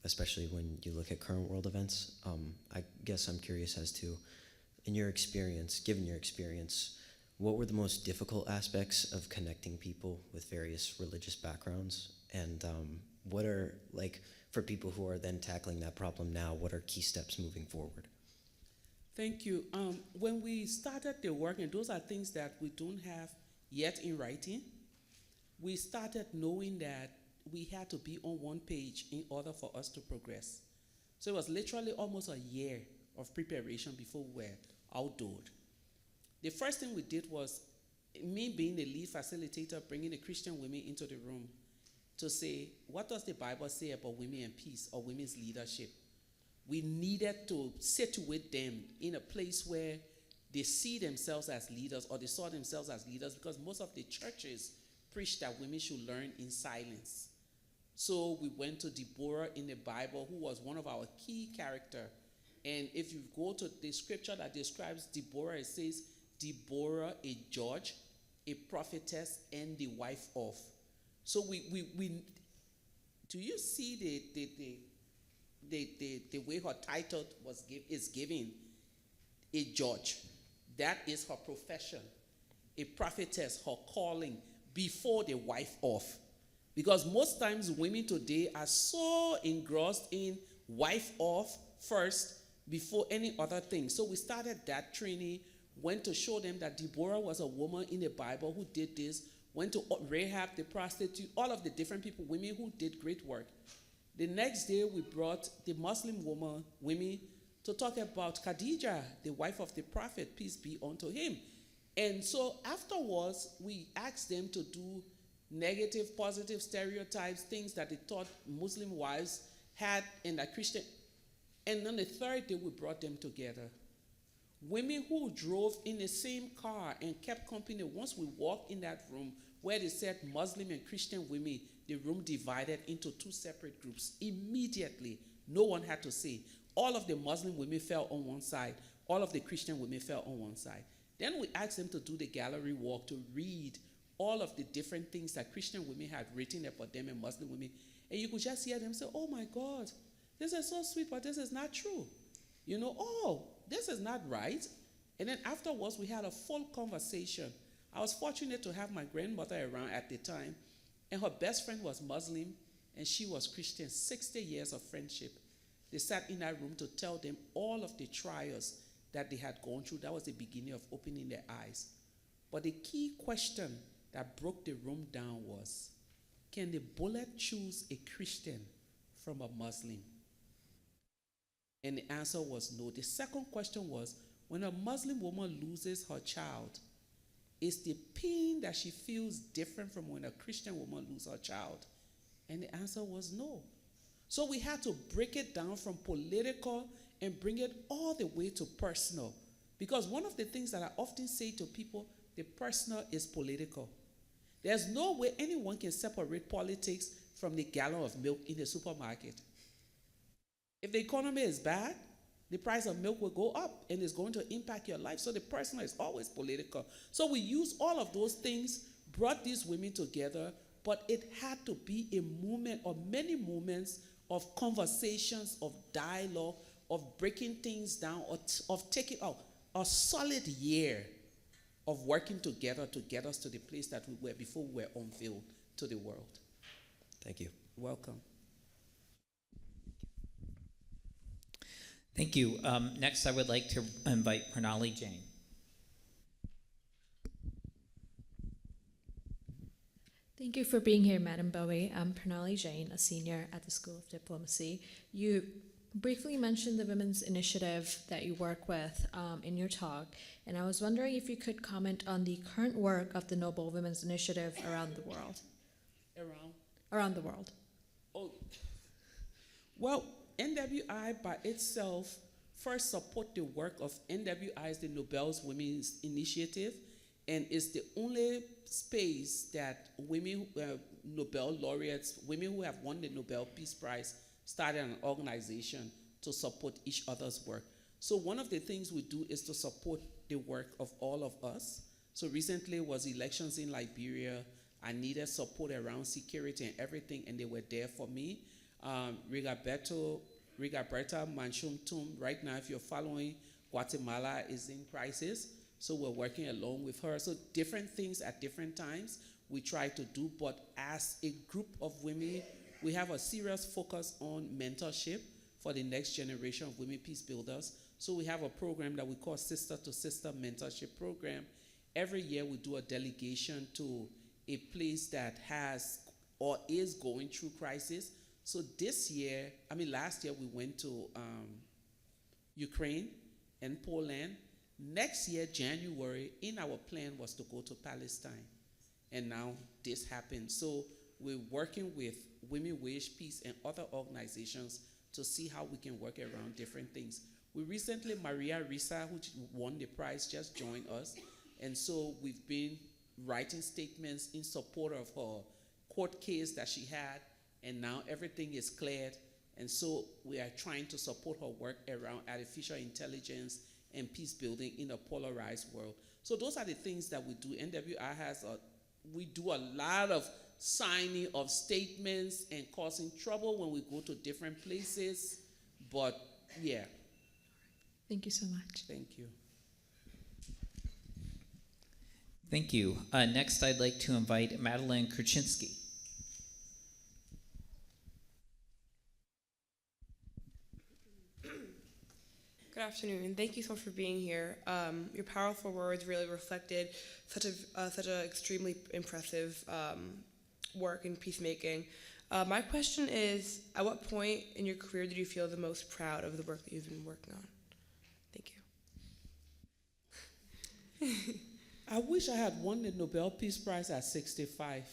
especially when you look at current world events. I guess I'm curious as to, in your experience, given your experience, what were the most difficult aspects of connecting people with various religious backgrounds? And what are, like, for people who are then tackling that problem now, what are key steps moving forward? Thank you. When we started the work, and those are things that we don't have yet in writing, we started knowing that we had to be on one page in order for us to progress. So it was literally almost a year of preparation before we were outdoored. The first thing we did was, me being the lead facilitator, bringing the Christian women into the room to say, what does the Bible say about women and peace or women's leadership? We needed to situate them in a place where they see themselves as leaders, or they saw themselves as leaders, because most of the churches preach that women should learn in silence. So we went to Deborah in the Bible, who was one of our key characters. And if you go to the scripture that describes Deborah, it says, Deborah, a judge, a prophetess, and the wife of. So we do you see the way her title is given? A judge. That is her profession. A prophetess, her calling, before the wife of. Because most times women today are so engrossed in wife of first before any other thing. So we started that training, went to show them that Deborah was a woman in the Bible who did this, went to Rahab the prostitute, all of the different people, women who did great work. The next day we brought the Muslim women to talk about Khadijah, the wife of the prophet, peace be unto him. And so afterwards, we asked them to do negative, positive stereotypes, things that they thought Muslim wives had and that Christian. And on the third day, we brought them together. Women who drove in the same car and kept company, once we walked in that room where they said Muslim and Christian women, the room divided into two separate groups. Immediately, no one had to say. All of the Muslim women fell on one side. All of the Christian women fell on one side. Then we asked them to do the gallery walk to read all of the different things that Christian women had written about them and Muslim women. And you could just hear them say, oh my God, this is so sweet, but this is not true. You know, oh, this is not right. And then afterwards, we had a full conversation. I was fortunate to have my grandmother around at the time, and her best friend was Muslim, and she was Christian. 60 years of friendship. They sat in that room to tell them all of the trials that they had gone through. That was the beginning of opening their eyes. But the key question that broke the room down was, can the bullet choose a Christian from a Muslim? And the answer was no. The second question was, when a Muslim woman loses her child, is the pain that she feels different from when a Christian woman loses her child? And the answer was no. So we had to break it down from political and bring it all the way to personal. Because one of the things that I often say to people, the personal is political. There's no way anyone can separate politics from the gallon of milk in the supermarket. If the economy is bad, the price of milk will go up and it's going to impact your life. So the personal is always political. So we use all of those things, brought these women together, but it had to be a movement or many moments of conversations, of dialogue, of breaking things down, of taking out a solid year of working together to get us to the place that we were before we were unveiled to the world. Thank you. Welcome. Thank you. Next, I would like to invite Pranali Jain. Thank you for being here, Madam Bowie. I'm Pranali Jain, a senior at the School of Diplomacy. You briefly mentioned the Women's Initiative that you work with in your talk, and I was wondering if you could comment on the current work of the Nobel Women's Initiative around the world. Around the world. Oh, well, NWI by itself first support the work of NWI is the Nobel's Women's Initiative, and it's the only space that women, Nobel laureates, women who have won the Nobel Peace Prize, started an organization to support each other's work. So one of the things we do is to support the work of all of us. So recently was elections in Liberia. I needed support around security and everything, and they were there for me. Rigoberta Manchum Tum, right now, if you're following, Guatemala is in crisis, so we're working along with her. So different things at different times we try to do, but as a group of women, we have a serious focus on mentorship for the next generation of women peace builders. So we have a program that we call Sister to Sister Mentorship Program. Every year we do a delegation to a place that has or is going through crisis. So last year we went to Ukraine and Poland. Next year, January, in our plan was to go to Palestine. And now this happened. So we're working with Women Wage Peace and other organizations to see how we can work around different things. We recently, Maria Risa, who won the prize, just joined us. And so we've been writing statements in support of her court case that she had, and now everything is cleared. And so we are trying to support her work around artificial intelligence and peace building in a polarized world. So those are the things that we do. NWI we do a lot of signing of statements and causing trouble when we go to different places. But yeah. Thank you so much. Thank you. Thank you. Next, I'd like to invite Madeline Kruczynski. Good afternoon. Thank you so much for being here. Your powerful words really reflected such a extremely impressive work in peacemaking. My question is, at what point in your career did you feel the most proud of the work that you've been working on? Thank you. I wish I had won the Nobel Peace Prize at 65.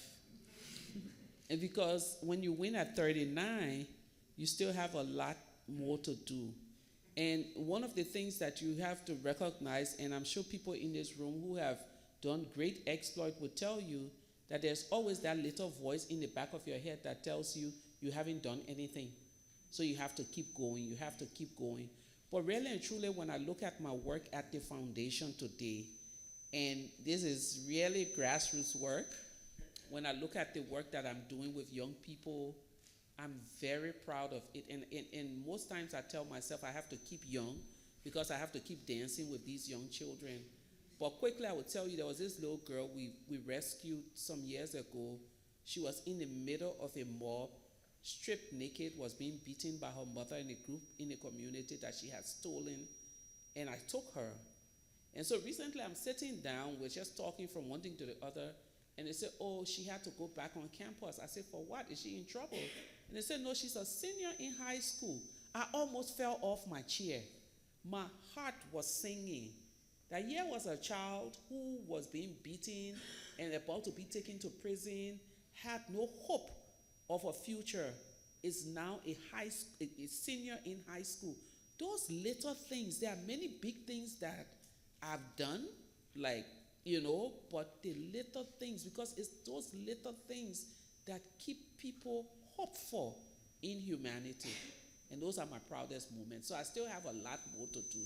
And because when you win at 39, you still have a lot more to do. And one of the things that you have to recognize, and I'm sure people in this room who have done great exploit will tell you, that there's always that little voice in the back of your head that tells you you haven't done anything. So you have to keep going, you have to keep going. But really and truly, when I look at my work at the foundation today, and this is really grassroots work, when I look at the work that I'm doing with young people, I'm very proud of it. And most times I tell myself I have to keep young because I have to keep dancing with these young children. But quickly I will tell you, there was this little girl we rescued some years ago. She was in the middle of a mob, stripped naked, was being beaten by her mother in a group in the community that she had stolen. And I took her. And so recently I'm sitting down, we're just talking from one thing to the other, and they said, oh, she had to go back on campus. I said, for what? Is she in trouble? And they said, no, she's a senior in high school. I almost fell off my chair. My heart was singing. That here was a child who was being beaten and about to be taken to prison, had no hope of a future, is now a senior in high school. Those little things, there are many big things that I've done, like, but the little things, because it's those little things that keep people hopeful in humanity. And those are my proudest moments. So I still have a lot more to do.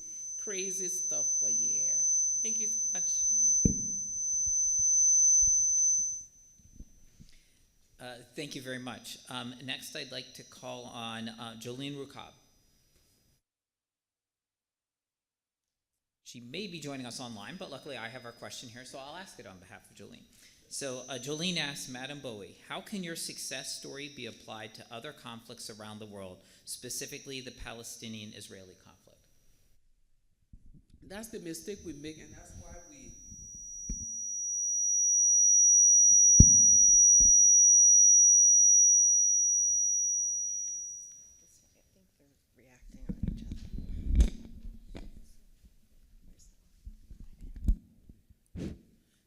Crazy stuff, but yeah. Thank you so much. Thank you very much. Next, I'd like to call on Jolene Rukab. She may be joining us online, but luckily I have our question here, so I'll ask it on behalf of Jolene. So Jolene asks, Madam Gbowee, how can your success story be applied to other conflicts around the world, specifically the Palestinian-Israeli conflict? That's the mistake we make, and that's why we... I think they're reacting on each other.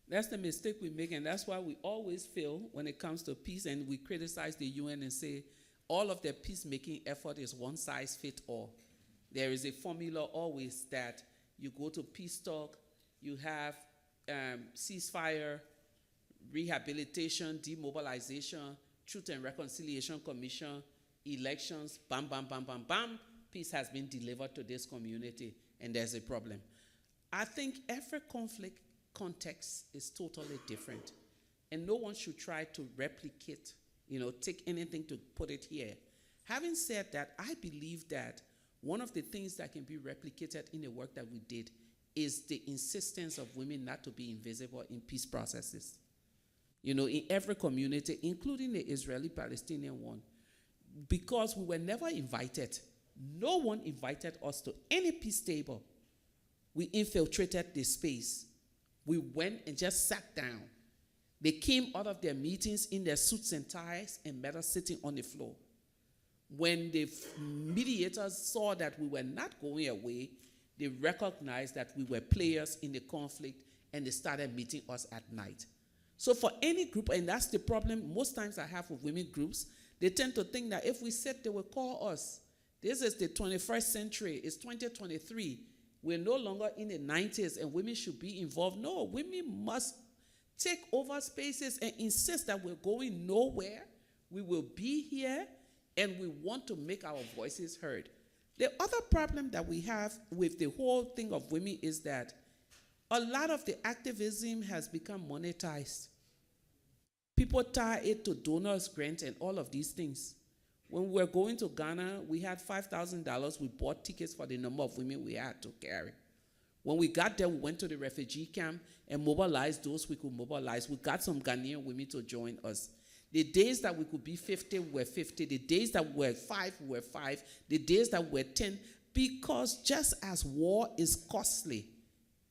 That's the mistake we make, and that's why we always fail when it comes to peace, and we criticize the UN and say all of their peacemaking effort is one size fits all. There is a formula always that you go to peace talk, you have ceasefire, rehabilitation, demobilization, Truth and Reconciliation Commission, elections, bam, bam, bam, bam, bam, peace has been delivered to this community, and there's a problem. I think every conflict context is totally different, and no one should try to replicate, take anything to put it here. Having said that, I believe that one of the things that can be replicated in the work that we did is the insistence of women not to be invisible in peace processes. In every community, including the Israeli-Palestinian one, because we were never invited. No one invited us to any peace table. We infiltrated the space. We went and just sat down. They came out of their meetings in their suits and ties and met us sitting on the floor. When the mediators saw that we were not going away, they recognized that we were players in the conflict, and they started meeting us at night. So for any group, and that's the problem most times I have with women groups, they tend to think that if we said, they will call us. This is the 21st century. It's 2023. We're no longer in the 90s, and women should be involved. No, women must take over spaces and insist that we're going nowhere. We will be here, and we want to make our voices heard. The other problem that we have with the whole thing of women is that a lot of the activism has become monetized. People tie it to donors, grants, and all of these things. When we were going to Ghana, we had $5,000. We bought tickets for the number of women we had to carry. When we got there, we went to the refugee camp and mobilized those we could mobilize. We got some Ghanaian women to join us. The days that we could be 50, we were 50. The days that we were 5, we were 5. The days that we were 10. Because just as war is costly,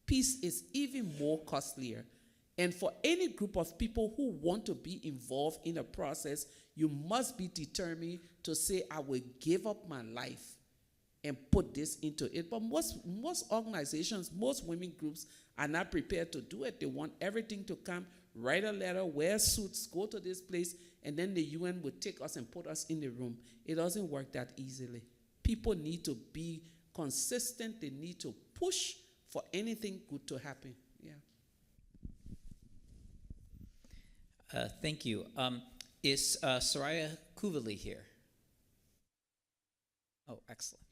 peace is even more costlier. And for any group of people who want to be involved in a process, you must be determined to say, I will give up my life and put this into it. But most organizations, most women groups are not prepared to do it. They want everything to come, write a letter, wear suits, go to this place, and then the UN would take us and put us in the room. It doesn't work that easily. People need to be consistent. They need to push for anything good to happen. Yeah. Thank you. Is Soraya Kuvali here? Oh, excellent.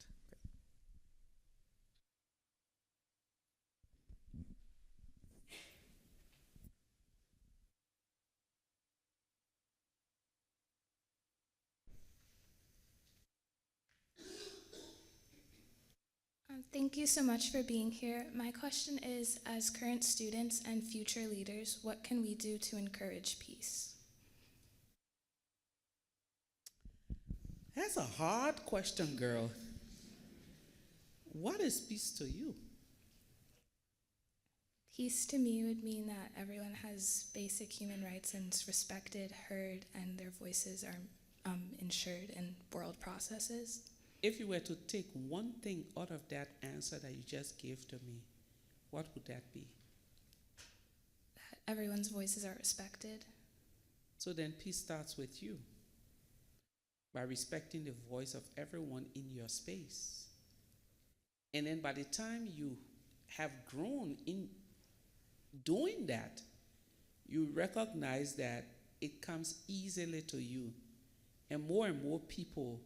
Thank you so much for being here. My question is, as current students and future leaders, what can we do to encourage peace? That's a hard question, girl. What is peace to you? Peace to me would mean that everyone has basic human rights and is respected, heard, and their voices are ensured in world processes. If you were to take one thing out of that answer that you just gave to me, what would that be? That everyone's voices are respected. So then peace starts with you, by respecting the voice of everyone in your space. And then by the time you have grown in doing that, you recognize that it comes easily to you. And more people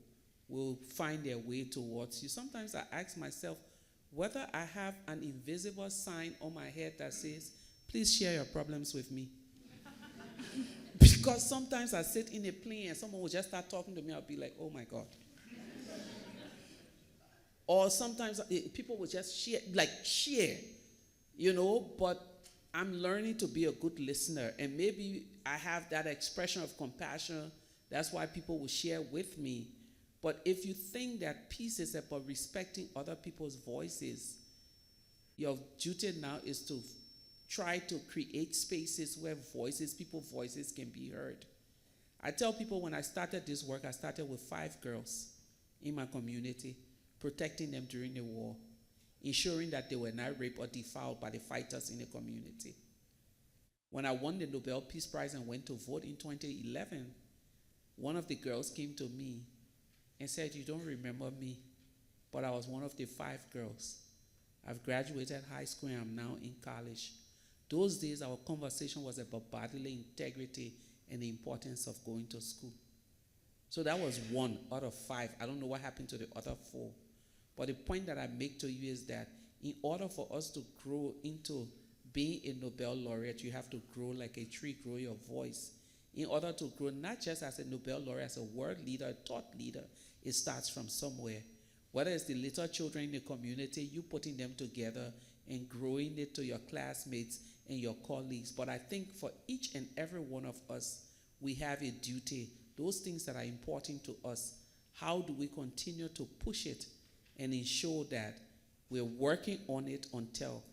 will find their way towards you. Sometimes I ask myself whether I have an invisible sign on my head that says, please share your problems with me. Because sometimes I sit in a plane and someone will just start talking to me, I'll be like, oh my God. Or sometimes people will just share, but I'm learning to be a good listener. And maybe I have that expression of compassion. That's why people will share with me. But if you think that peace is about respecting other people's voices, your duty now is to try to create spaces where people's voices can be heard. I tell people when I started this work, I started with 5 girls in my community, protecting them during the war, ensuring that they were not raped or defiled by the fighters in the community. When I won the Nobel Peace Prize and went to vote in 2011, one of the girls came to me and said, you don't remember me, but I was one of the 5 girls. I've graduated high school and I'm now in college. Those days, our conversation was about bodily integrity and the importance of going to school. So that was 1 out of 5. I don't know what happened to the other 4. But the point that I make to you is that in order for us to grow into being a Nobel laureate, you have to grow like a tree, grow your voice. In order to grow, not just as a Nobel laureate, as a world leader, a thought leader, it starts from somewhere. Whether it's the little children in the community, you putting them together and growing it to your classmates and your colleagues. But I think for each and every one of us, we have a duty. Those things that are important to us, how do we continue to push it and ensure that we're working on it until...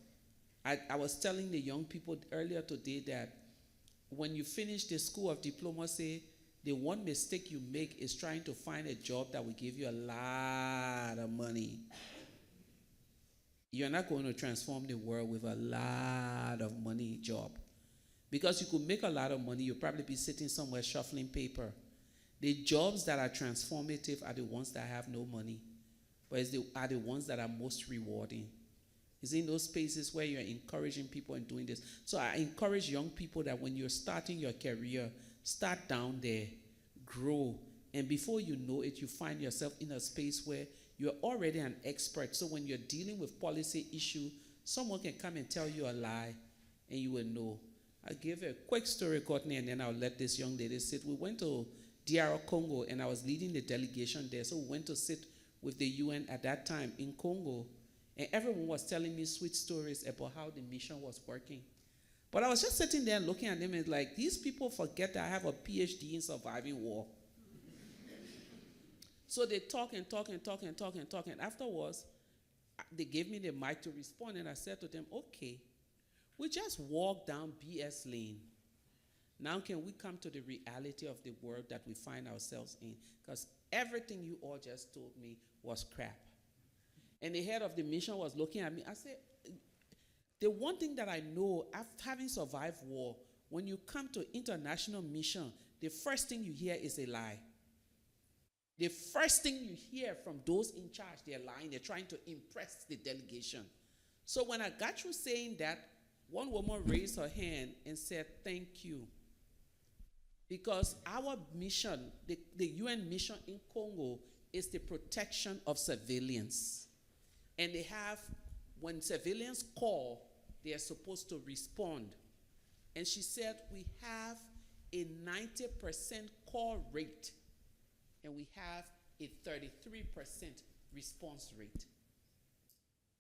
I was telling the young people earlier today that when you finish the school of diplomacy, the one mistake you make is trying to find a job that will give you a lot of money. You're not going to transform the world with a lot of money job. Because you could make a lot of money, you'll probably be sitting somewhere shuffling paper. The jobs that are transformative are the ones that have no money, but are the ones that are most rewarding. It's in those spaces where you're encouraging people and doing this. So I encourage young people that when you're starting your career, start down there, grow, and before you know it, you find yourself in a space where you're already an expert. So when you're dealing with policy issue, someone can come and tell you a lie, and you will know. I'll give a quick story, Courtney, and then I'll let this young lady sit. We went to DR Congo, and I was leading the delegation there. So we went to sit with the UN at that time in Congo, and everyone was telling me sweet stories about how the mission was working. But I was just sitting there looking at them and like, these people forget that I have a PhD in surviving war. So they talk and talk and talk and talk and talk. And afterwards, they gave me the mic to respond. And I said to them, okay, we just walked down BS lane. Now can we come to the reality of the world that we find ourselves in? Because everything you all just told me was crap. And the head of the mission was looking at me. I said, the one thing that I know, after having survived war, when you come to international mission, the first thing you hear is a lie. The first thing you hear from those in charge, they're lying. They're trying to impress the delegation. So when I got through saying that, one woman raised her hand and said, thank you. Because our mission, the UN mission in Congo, is the protection of civilians. And they have, when civilians call, they are supposed to respond. And she said, we have a 90% call rate, and we have a 33% response rate.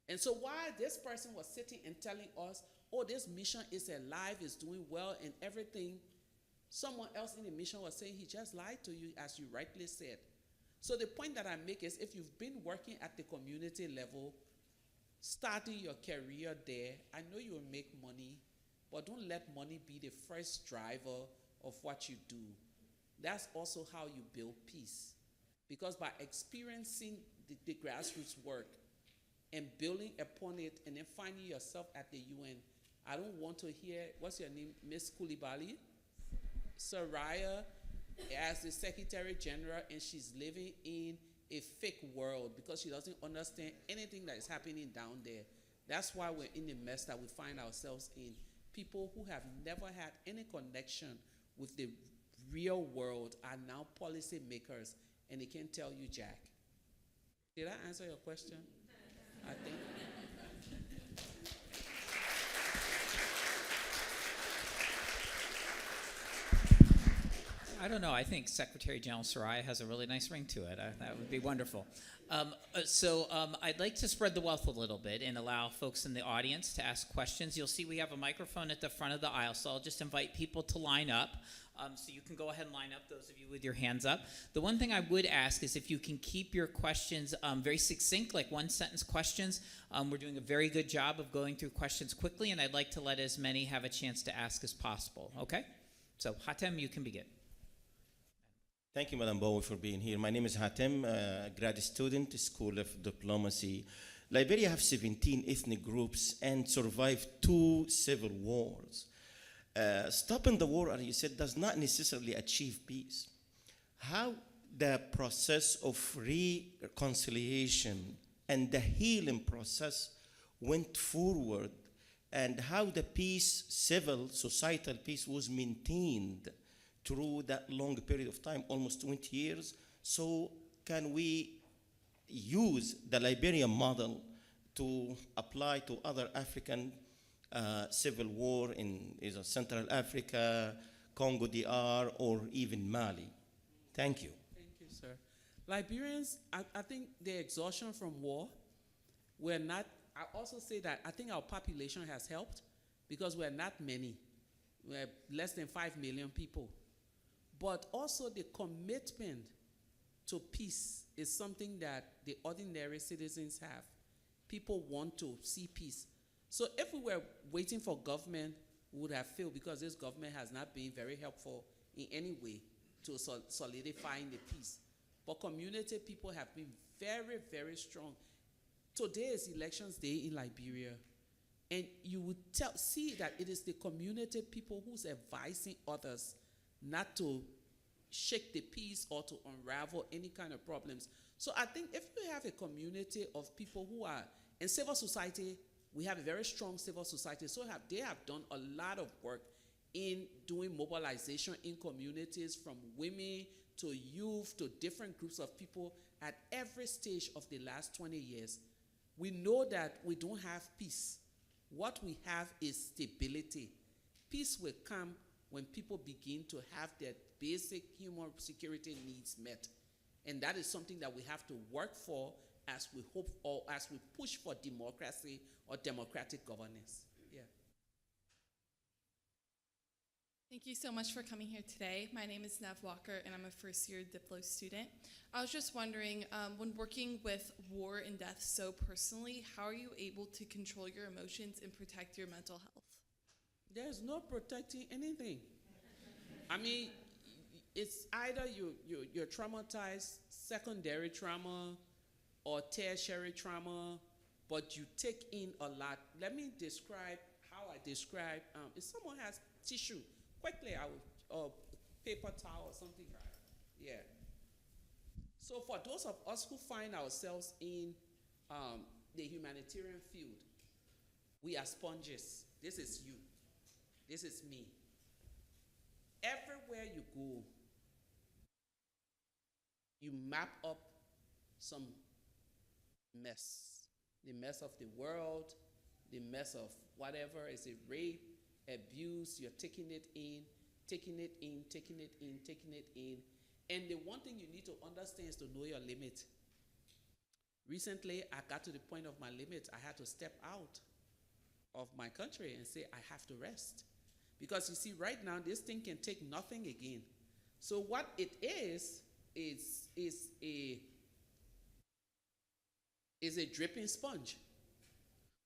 And so while this person was sitting and telling us, oh, this mission is alive, is doing well, and everything, someone else in the mission was saying, he just lied to you, as you rightly said. So the point that I make is, if you've been working at the community level, starting your career there, I know you will make money, but don't let money be the first driver of what you do. That's also how you build peace. Because by experiencing the grassroots work, and building upon it and then finding yourself at the UN. I don't want to hear, what's your name, Miss Koulibaly? Soraya as the Secretary General, and she's living in a fake world because she doesn't understand anything that is happening down there. That's why we're in the mess that we find ourselves in. People who have never had any connection with the real world are now policy makers, and they can't tell you jack. Did I answer your question? I think. I don't know. I think Secretary General Soraya has a really nice ring to it. That would be wonderful. So I'd like to spread the wealth a little bit and allow folks in the audience to ask questions. You'll see we have a microphone at the front of the aisle, so I'll just invite people to line up. So you can go ahead and line up, those of you with your hands up. The one thing I would ask is if you can keep your questions very succinct, like one-sentence questions. We're doing a very good job of going through questions quickly, and I'd like to let as many have a chance to ask as possible, okay? So Hatem, you can begin. Thank you, Madam Gbowee, for being here. My name is Hatem, a grad student, School of Diplomacy. Liberia have 17 ethnic groups and survived 2 civil wars. Stopping the war, as you said, does not necessarily achieve peace. How the process of reconciliation and the healing process went forward, and how the peace, civil, societal peace, was maintained through that long period of time, almost 20 years. So can we use the Liberian model to apply to other African civil war in either Central Africa, Congo DR, or even Mali? Thank you. Thank you, sir. Liberians, I think the exhaustion from war, we're not, I also say that I think our population has helped because we're not many. We're less than 5 million people. But also the commitment to peace is something that the ordinary citizens have. People want to see peace. So if we were waiting for government, we would have failed because this government has not been very helpful in any way to solidifying the peace. But community people have been very, very strong. Today is elections day in Liberia. And you would see that it is the community people who's advising others not to shake the peace or to unravel any kind of problems. So I think if you have a community of people who are in civil society, we have a very strong civil society. So they have done a lot of work in doing mobilization in communities, from women to youth to different groups of people at every stage of the last 20 years. We know that we don't have peace. What we have is stability. Peace will come when people begin to have their basic human security needs met. And that is something that we have to work for as we hope, or as we push for democracy or democratic governance. Yeah. Thank you so much for coming here today. My name is Nev Walker, and I'm a first-year Diplo student. I was just wondering, when working with war and death so personally, how are you able to control your emotions and protect your mental health? There's no protecting anything. I mean, it's either you're traumatized, secondary trauma, or tertiary trauma, but you take in a lot. Let me describe how I describe, if someone has tissue, quickly I would, paper towel or something. Yeah. So for those of us who find ourselves in the humanitarian field, we are sponges. This is you. This is me. Everywhere you go, you map up some mess. The mess of the world, the mess of whatever. Is it rape, abuse? You're taking it in, taking it in, taking it in, taking it in. And the one thing you need to understand is to know your limit. Recently, I got to the point of my limit. I had to step out of my country and say, I have to rest. Because you see, right now, this thing can take nothing again. So what it is a dripping sponge.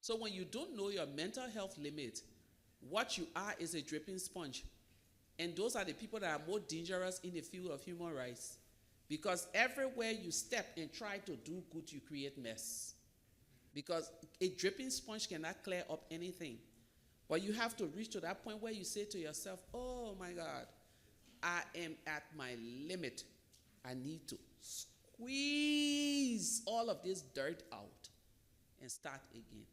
So when you don't know your mental health limit, what you are is a dripping sponge. And those are the people that are more dangerous in the field of human rights. Because everywhere you step and try to do good, you create mess. because a dripping sponge cannot clear up anything. But you have to reach to that point where you say to yourself, oh my God, I am at my limit. I need to squeeze all of this dirt out and start again.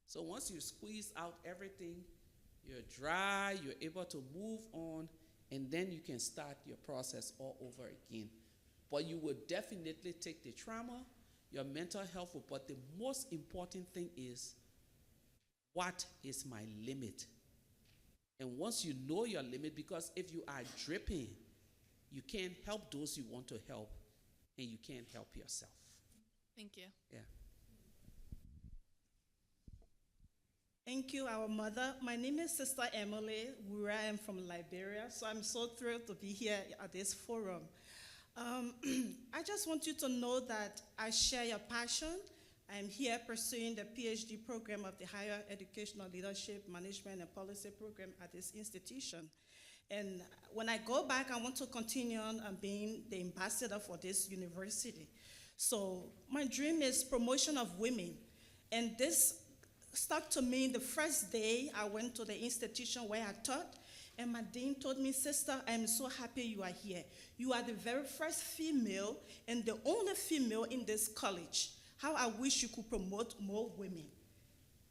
So once you squeeze out everything, you're dry, you're able to move on, and then you can start your process all over again. But you will definitely take the trauma, your mental health, but the most important thing is, what is my limit? And once you know your limit, because if you are dripping, you can't help those you want to help, and you can't help yourself. Thank you. Yeah. Thank you, our mother. My name is Sister Emily Wura. I am from Liberia, so I'm so thrilled to be here at this forum. I just want you to know that I share your passion. I'm here pursuing the PhD program of the Higher Educational Leadership, Management, and Policy program at this institution. And when I go back, I want to continue on being the ambassador for this university. So my dream is promotion of women. And this stuck to me the first day I went to the institution where I taught, and my dean told me, sister, I'm so happy you are here. You are the very first female and the only female in this college. How I wish you could promote more women.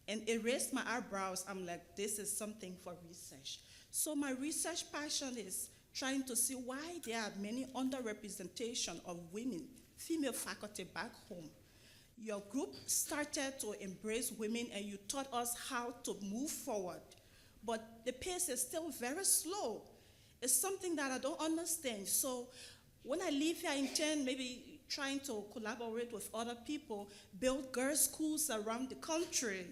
And it raised my eyebrows. I'm like, this is something for research. So my research passion is trying to see why there are many underrepresentation of women, female faculty back home. Your group started to embrace women and you taught us how to move forward. But the pace is still very slow. It's something that I don't understand. So when I leave here, I intend maybe trying to collaborate with other people, build girls' schools around the country,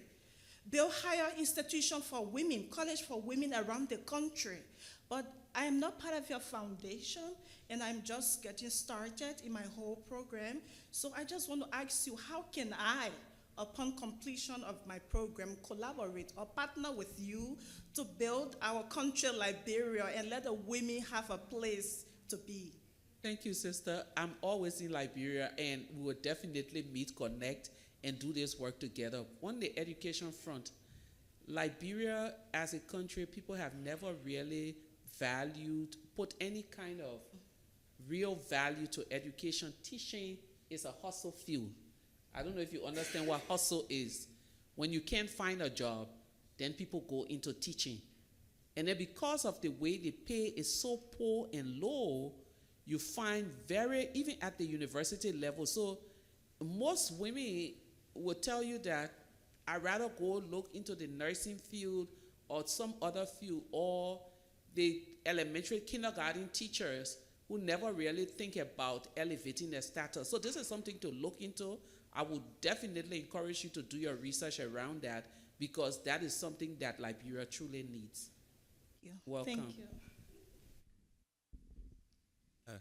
build higher institutions for women, college for women around the country. But I am not part of your foundation, and I'm just getting started in my whole program. So I just want to ask you, how can I, upon completion of my program, collaborate or partner with you to build our country, Liberia, and let the women have a place to be? Thank you, sister. I'm always in Liberia, and we will definitely meet, connect, and do this work together. On the education front, Liberia as a country, people have never really put any kind of real value to education. Teaching is a hustle field. I don't know if you understand what hustle is. When you can't find a job, then people go into teaching. And then because of the way the pay is so poor and low, you find even at the university level. So most women will tell you that I'd rather go look into the nursing field or some other field, or the elementary kindergarten teachers who never really think about elevating their status. So this is something to look into. I would definitely encourage you to do your research around that, because that is something that Liberia truly needs. Yeah. Welcome. Thank you.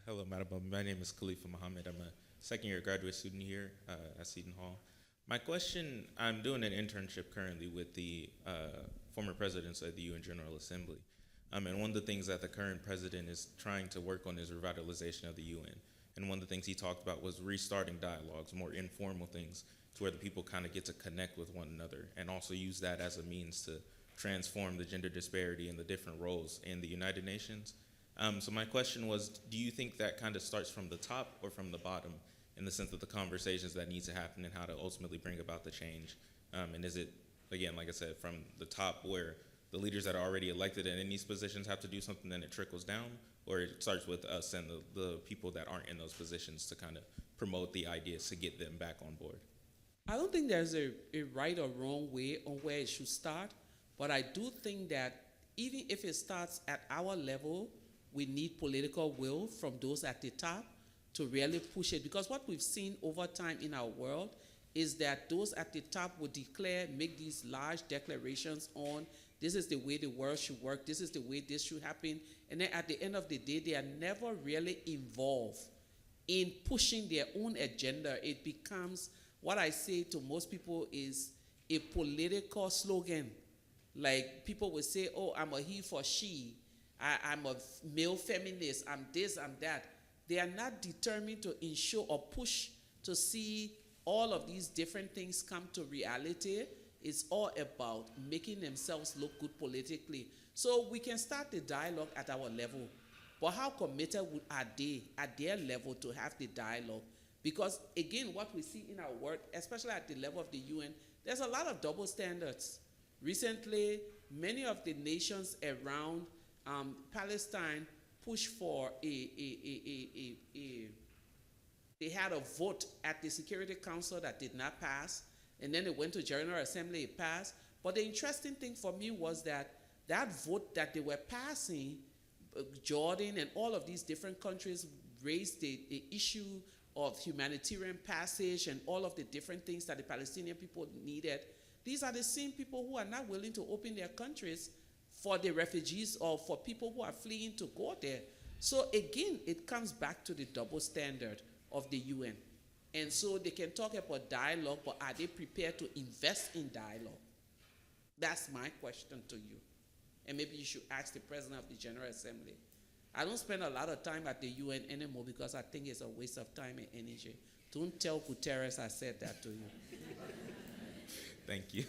Hello, Madam. My name is Khalifa Muhammad. I'm a second-year graduate student here at Seton Hall. My question, I'm doing an internship currently with the former presidents of the UN General Assembly. And one of the things that the current president is trying to work on is revitalization of the UN. And one of the things he talked about was restarting dialogues, more informal things, to where the people kind of get to connect with one another, and also use that as a means to transform the gender disparity and the different roles in the United Nations. So my question was, do you think that kind of starts from the top or from the bottom, in the sense of the conversations that need to happen and how to ultimately bring about the change? And is it, again, like I said, from the top where the leaders that are already elected and in these positions have to do something, then it trickles down, or it starts with us and the people that aren't in those positions to kind of promote the ideas to get them back on board? I don't think there's a right or wrong way on where it should start, but I do think that even if it starts at our level, we need political will from those at the top to really push it. Because what we've seen over time in our world is that those at the top would make these large declarations on this is the way the world should work, this is the way this should happen, and then at the end of the day, they are never really involved in pushing their own agenda. It becomes, what I say to most people is a political slogan. Like people will say, oh, I'm a he for she, I'm a male feminist, I'm this, I'm that. They are not determined to ensure or push to see all of these different things come to reality, it's all about making themselves look good politically. So we can start the dialogue at our level. But how committed are they at their level to have the dialogue? Because again, what we see in our work, especially at the level of the UN, there's a lot of double standards. Recently, many of the nations around Palestine pushed for they had a vote at the Security Council that did not pass, and then it went to General Assembly, it passed. But the interesting thing for me was that that vote that they were passing, Jordan and all of these different countries raised the issue of humanitarian passage and all of the different things that the Palestinian people needed. These are the same people who are not willing to open their countries for the refugees or for people who are fleeing to go there. So again, it comes back to the double standard of the UN. And so they can talk about dialogue, but are they prepared to invest in dialogue? That's my question to you. And maybe you should ask the President of the General Assembly. I don't spend a lot of time at the UN anymore because I think it's a waste of time and energy. Don't tell Guterres I said that to you. Thank you.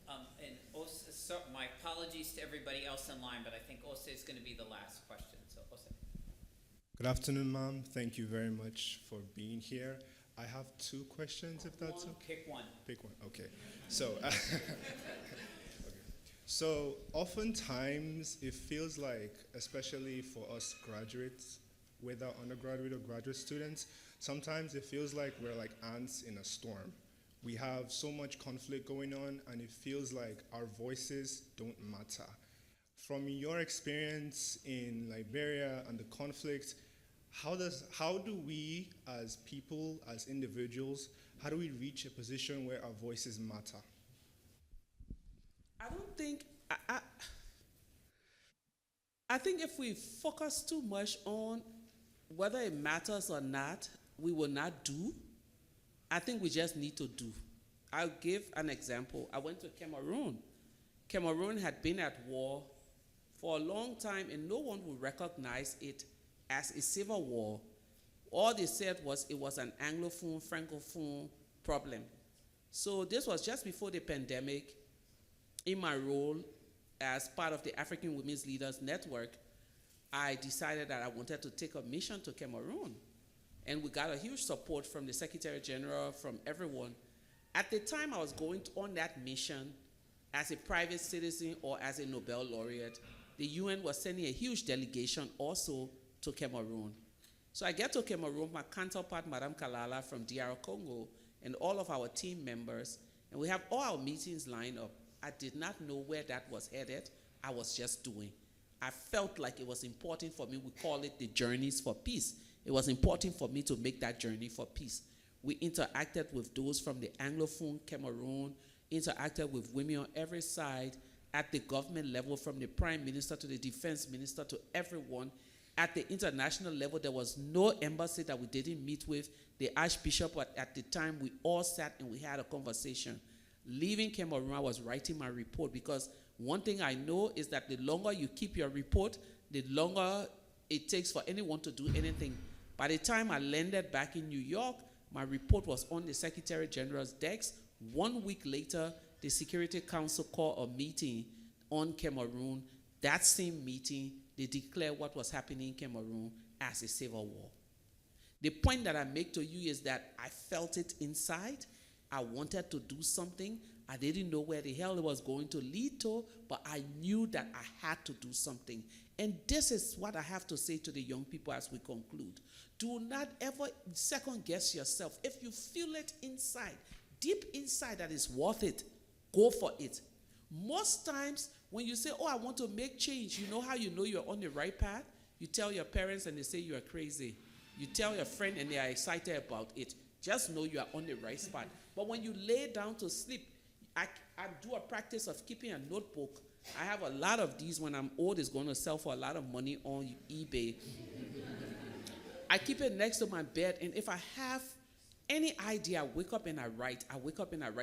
And Ose, so my apologies to everybody else in line, but I think Ose is going to be the last question. So Ose. Good afternoon, ma'am. Thank you very much for being here. I have two questions, if that's okay. Pick one. Pick one, okay. So, so oftentimes it feels like, especially for us graduates, whether undergraduate or graduate students, sometimes it feels like we're like ants in a storm. We have so much conflict going on, and it feels like our voices don't matter. From your experience in Liberia and the conflict, how do we as people, as individuals, how do we reach a position where our voices matter? I don't think, I think if we focus too much on whether it matters or not, we will not do. I think we just need to do. I'll give an example. I went to Cameroon. Cameroon had been at war for a long time, and no one would recognize it as a civil war. All they said was it was an Anglophone, Francophone problem. So this was just before the pandemic. In my role as part of the African Women's Leaders Network, I decided that I wanted to take a mission to Cameroon. And we got a huge support from the Secretary General, from everyone. At the time I was going on that mission as a private citizen or as a Nobel laureate, the UN was sending a huge delegation also to Cameroon. So I get to Cameroon, my counterpart, Madam Kalala from DR Congo, and all of our team members, and we have all our meetings lined up. I did not know where that was headed. I was just doing. I felt like it was important for me. We call it the Journeys for Peace. It was important for me to make that journey for peace. We interacted with those from the Anglophone Cameroon, interacted with women on every side, at the government level, from the Prime Minister to the Defense Minister to everyone. At the international level, there was no embassy that we didn't meet with. The Archbishop at the time, we all sat and we had a conversation. Leaving Cameroon, I was writing my report, because one thing I know is that the longer you keep your report, the longer it takes for anyone to do anything. By the time I landed back in New York, my report was on the Secretary General's desk. 1 week later, the Security Council called a meeting on Cameroon. That same meeting, they declared what was happening in Cameroon as a civil war. The point that I make to you is that I felt it inside. I wanted to do something. I didn't know where the hell it was going to lead to, but I knew that I had to do something. And this is what I have to say to the young people as we conclude. Do not ever second guess yourself. If you feel it inside, deep inside, that is worth it, go for it. Most times when you say, oh, I want to make change, you know how you know you're on the right path? You tell your parents and they say you are crazy. You tell your friend and they are excited about it. Just know you are on the right spot. But when you lay down to sleep, I do a practice of keeping a notebook. I have a lot of these. When I'm old, it's going to sell for a lot of money on eBay. I keep it next to my bed, and if I have any idea, I wake up and I write.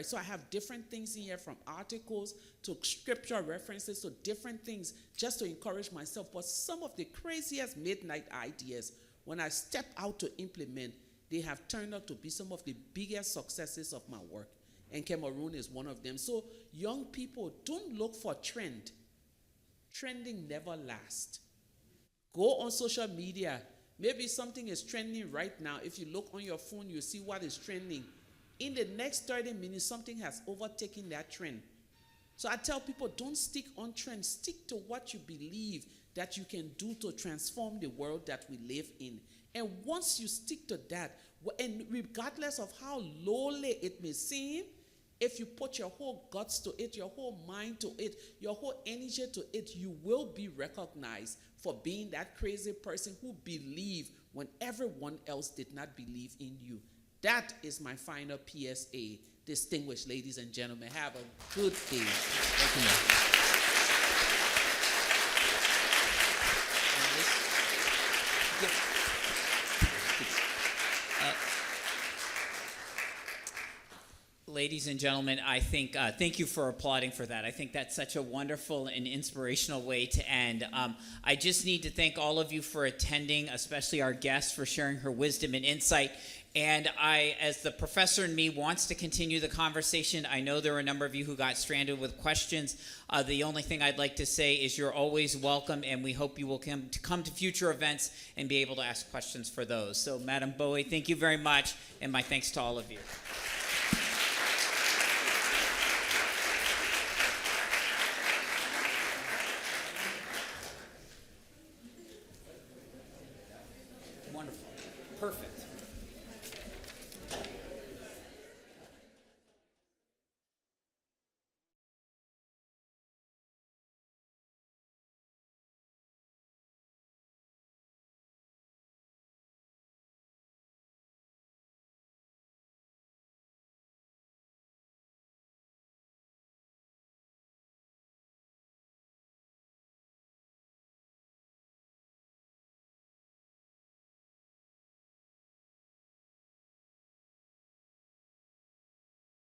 So I have different things in here, from articles to scripture references to different things, just to encourage myself. But some of the craziest midnight ideas, when I step out to implement, they have turned out to be some of the biggest successes of my work. And Cameroon is one of them. So young people, don't look for trend. Trending never lasts. Go on social media. Maybe something is trending right now. If you look on your phone, you see what is trending. In the next 30 minutes, something has overtaken that trend. So I tell people, don't stick on trend. Stick to what you believe that you can do to transform the world that we live in. And once you stick to that, and regardless of how lowly it may seem, if you put your whole guts to it, your whole mind to it, your whole energy to it, you will be recognized for being that crazy person who believed when everyone else did not believe in you. That is my final PSA. Distinguished ladies and gentlemen, have a good day. Thank you. Ladies and gentlemen, I think, thank you for applauding for that. I think that's such a wonderful and inspirational way to end. I just need to thank all of you for attending, especially our guest for sharing her wisdom and insight. And I, as the professor in me wants to continue the conversation, I know there are a number of you who got stranded with questions. The only thing I'd like to say is you're always welcome, and we hope you will come to future events and be able to ask questions for those. So, Madam Gbowee, thank you very much, and my thanks to all of you. Wonderful. Perfect.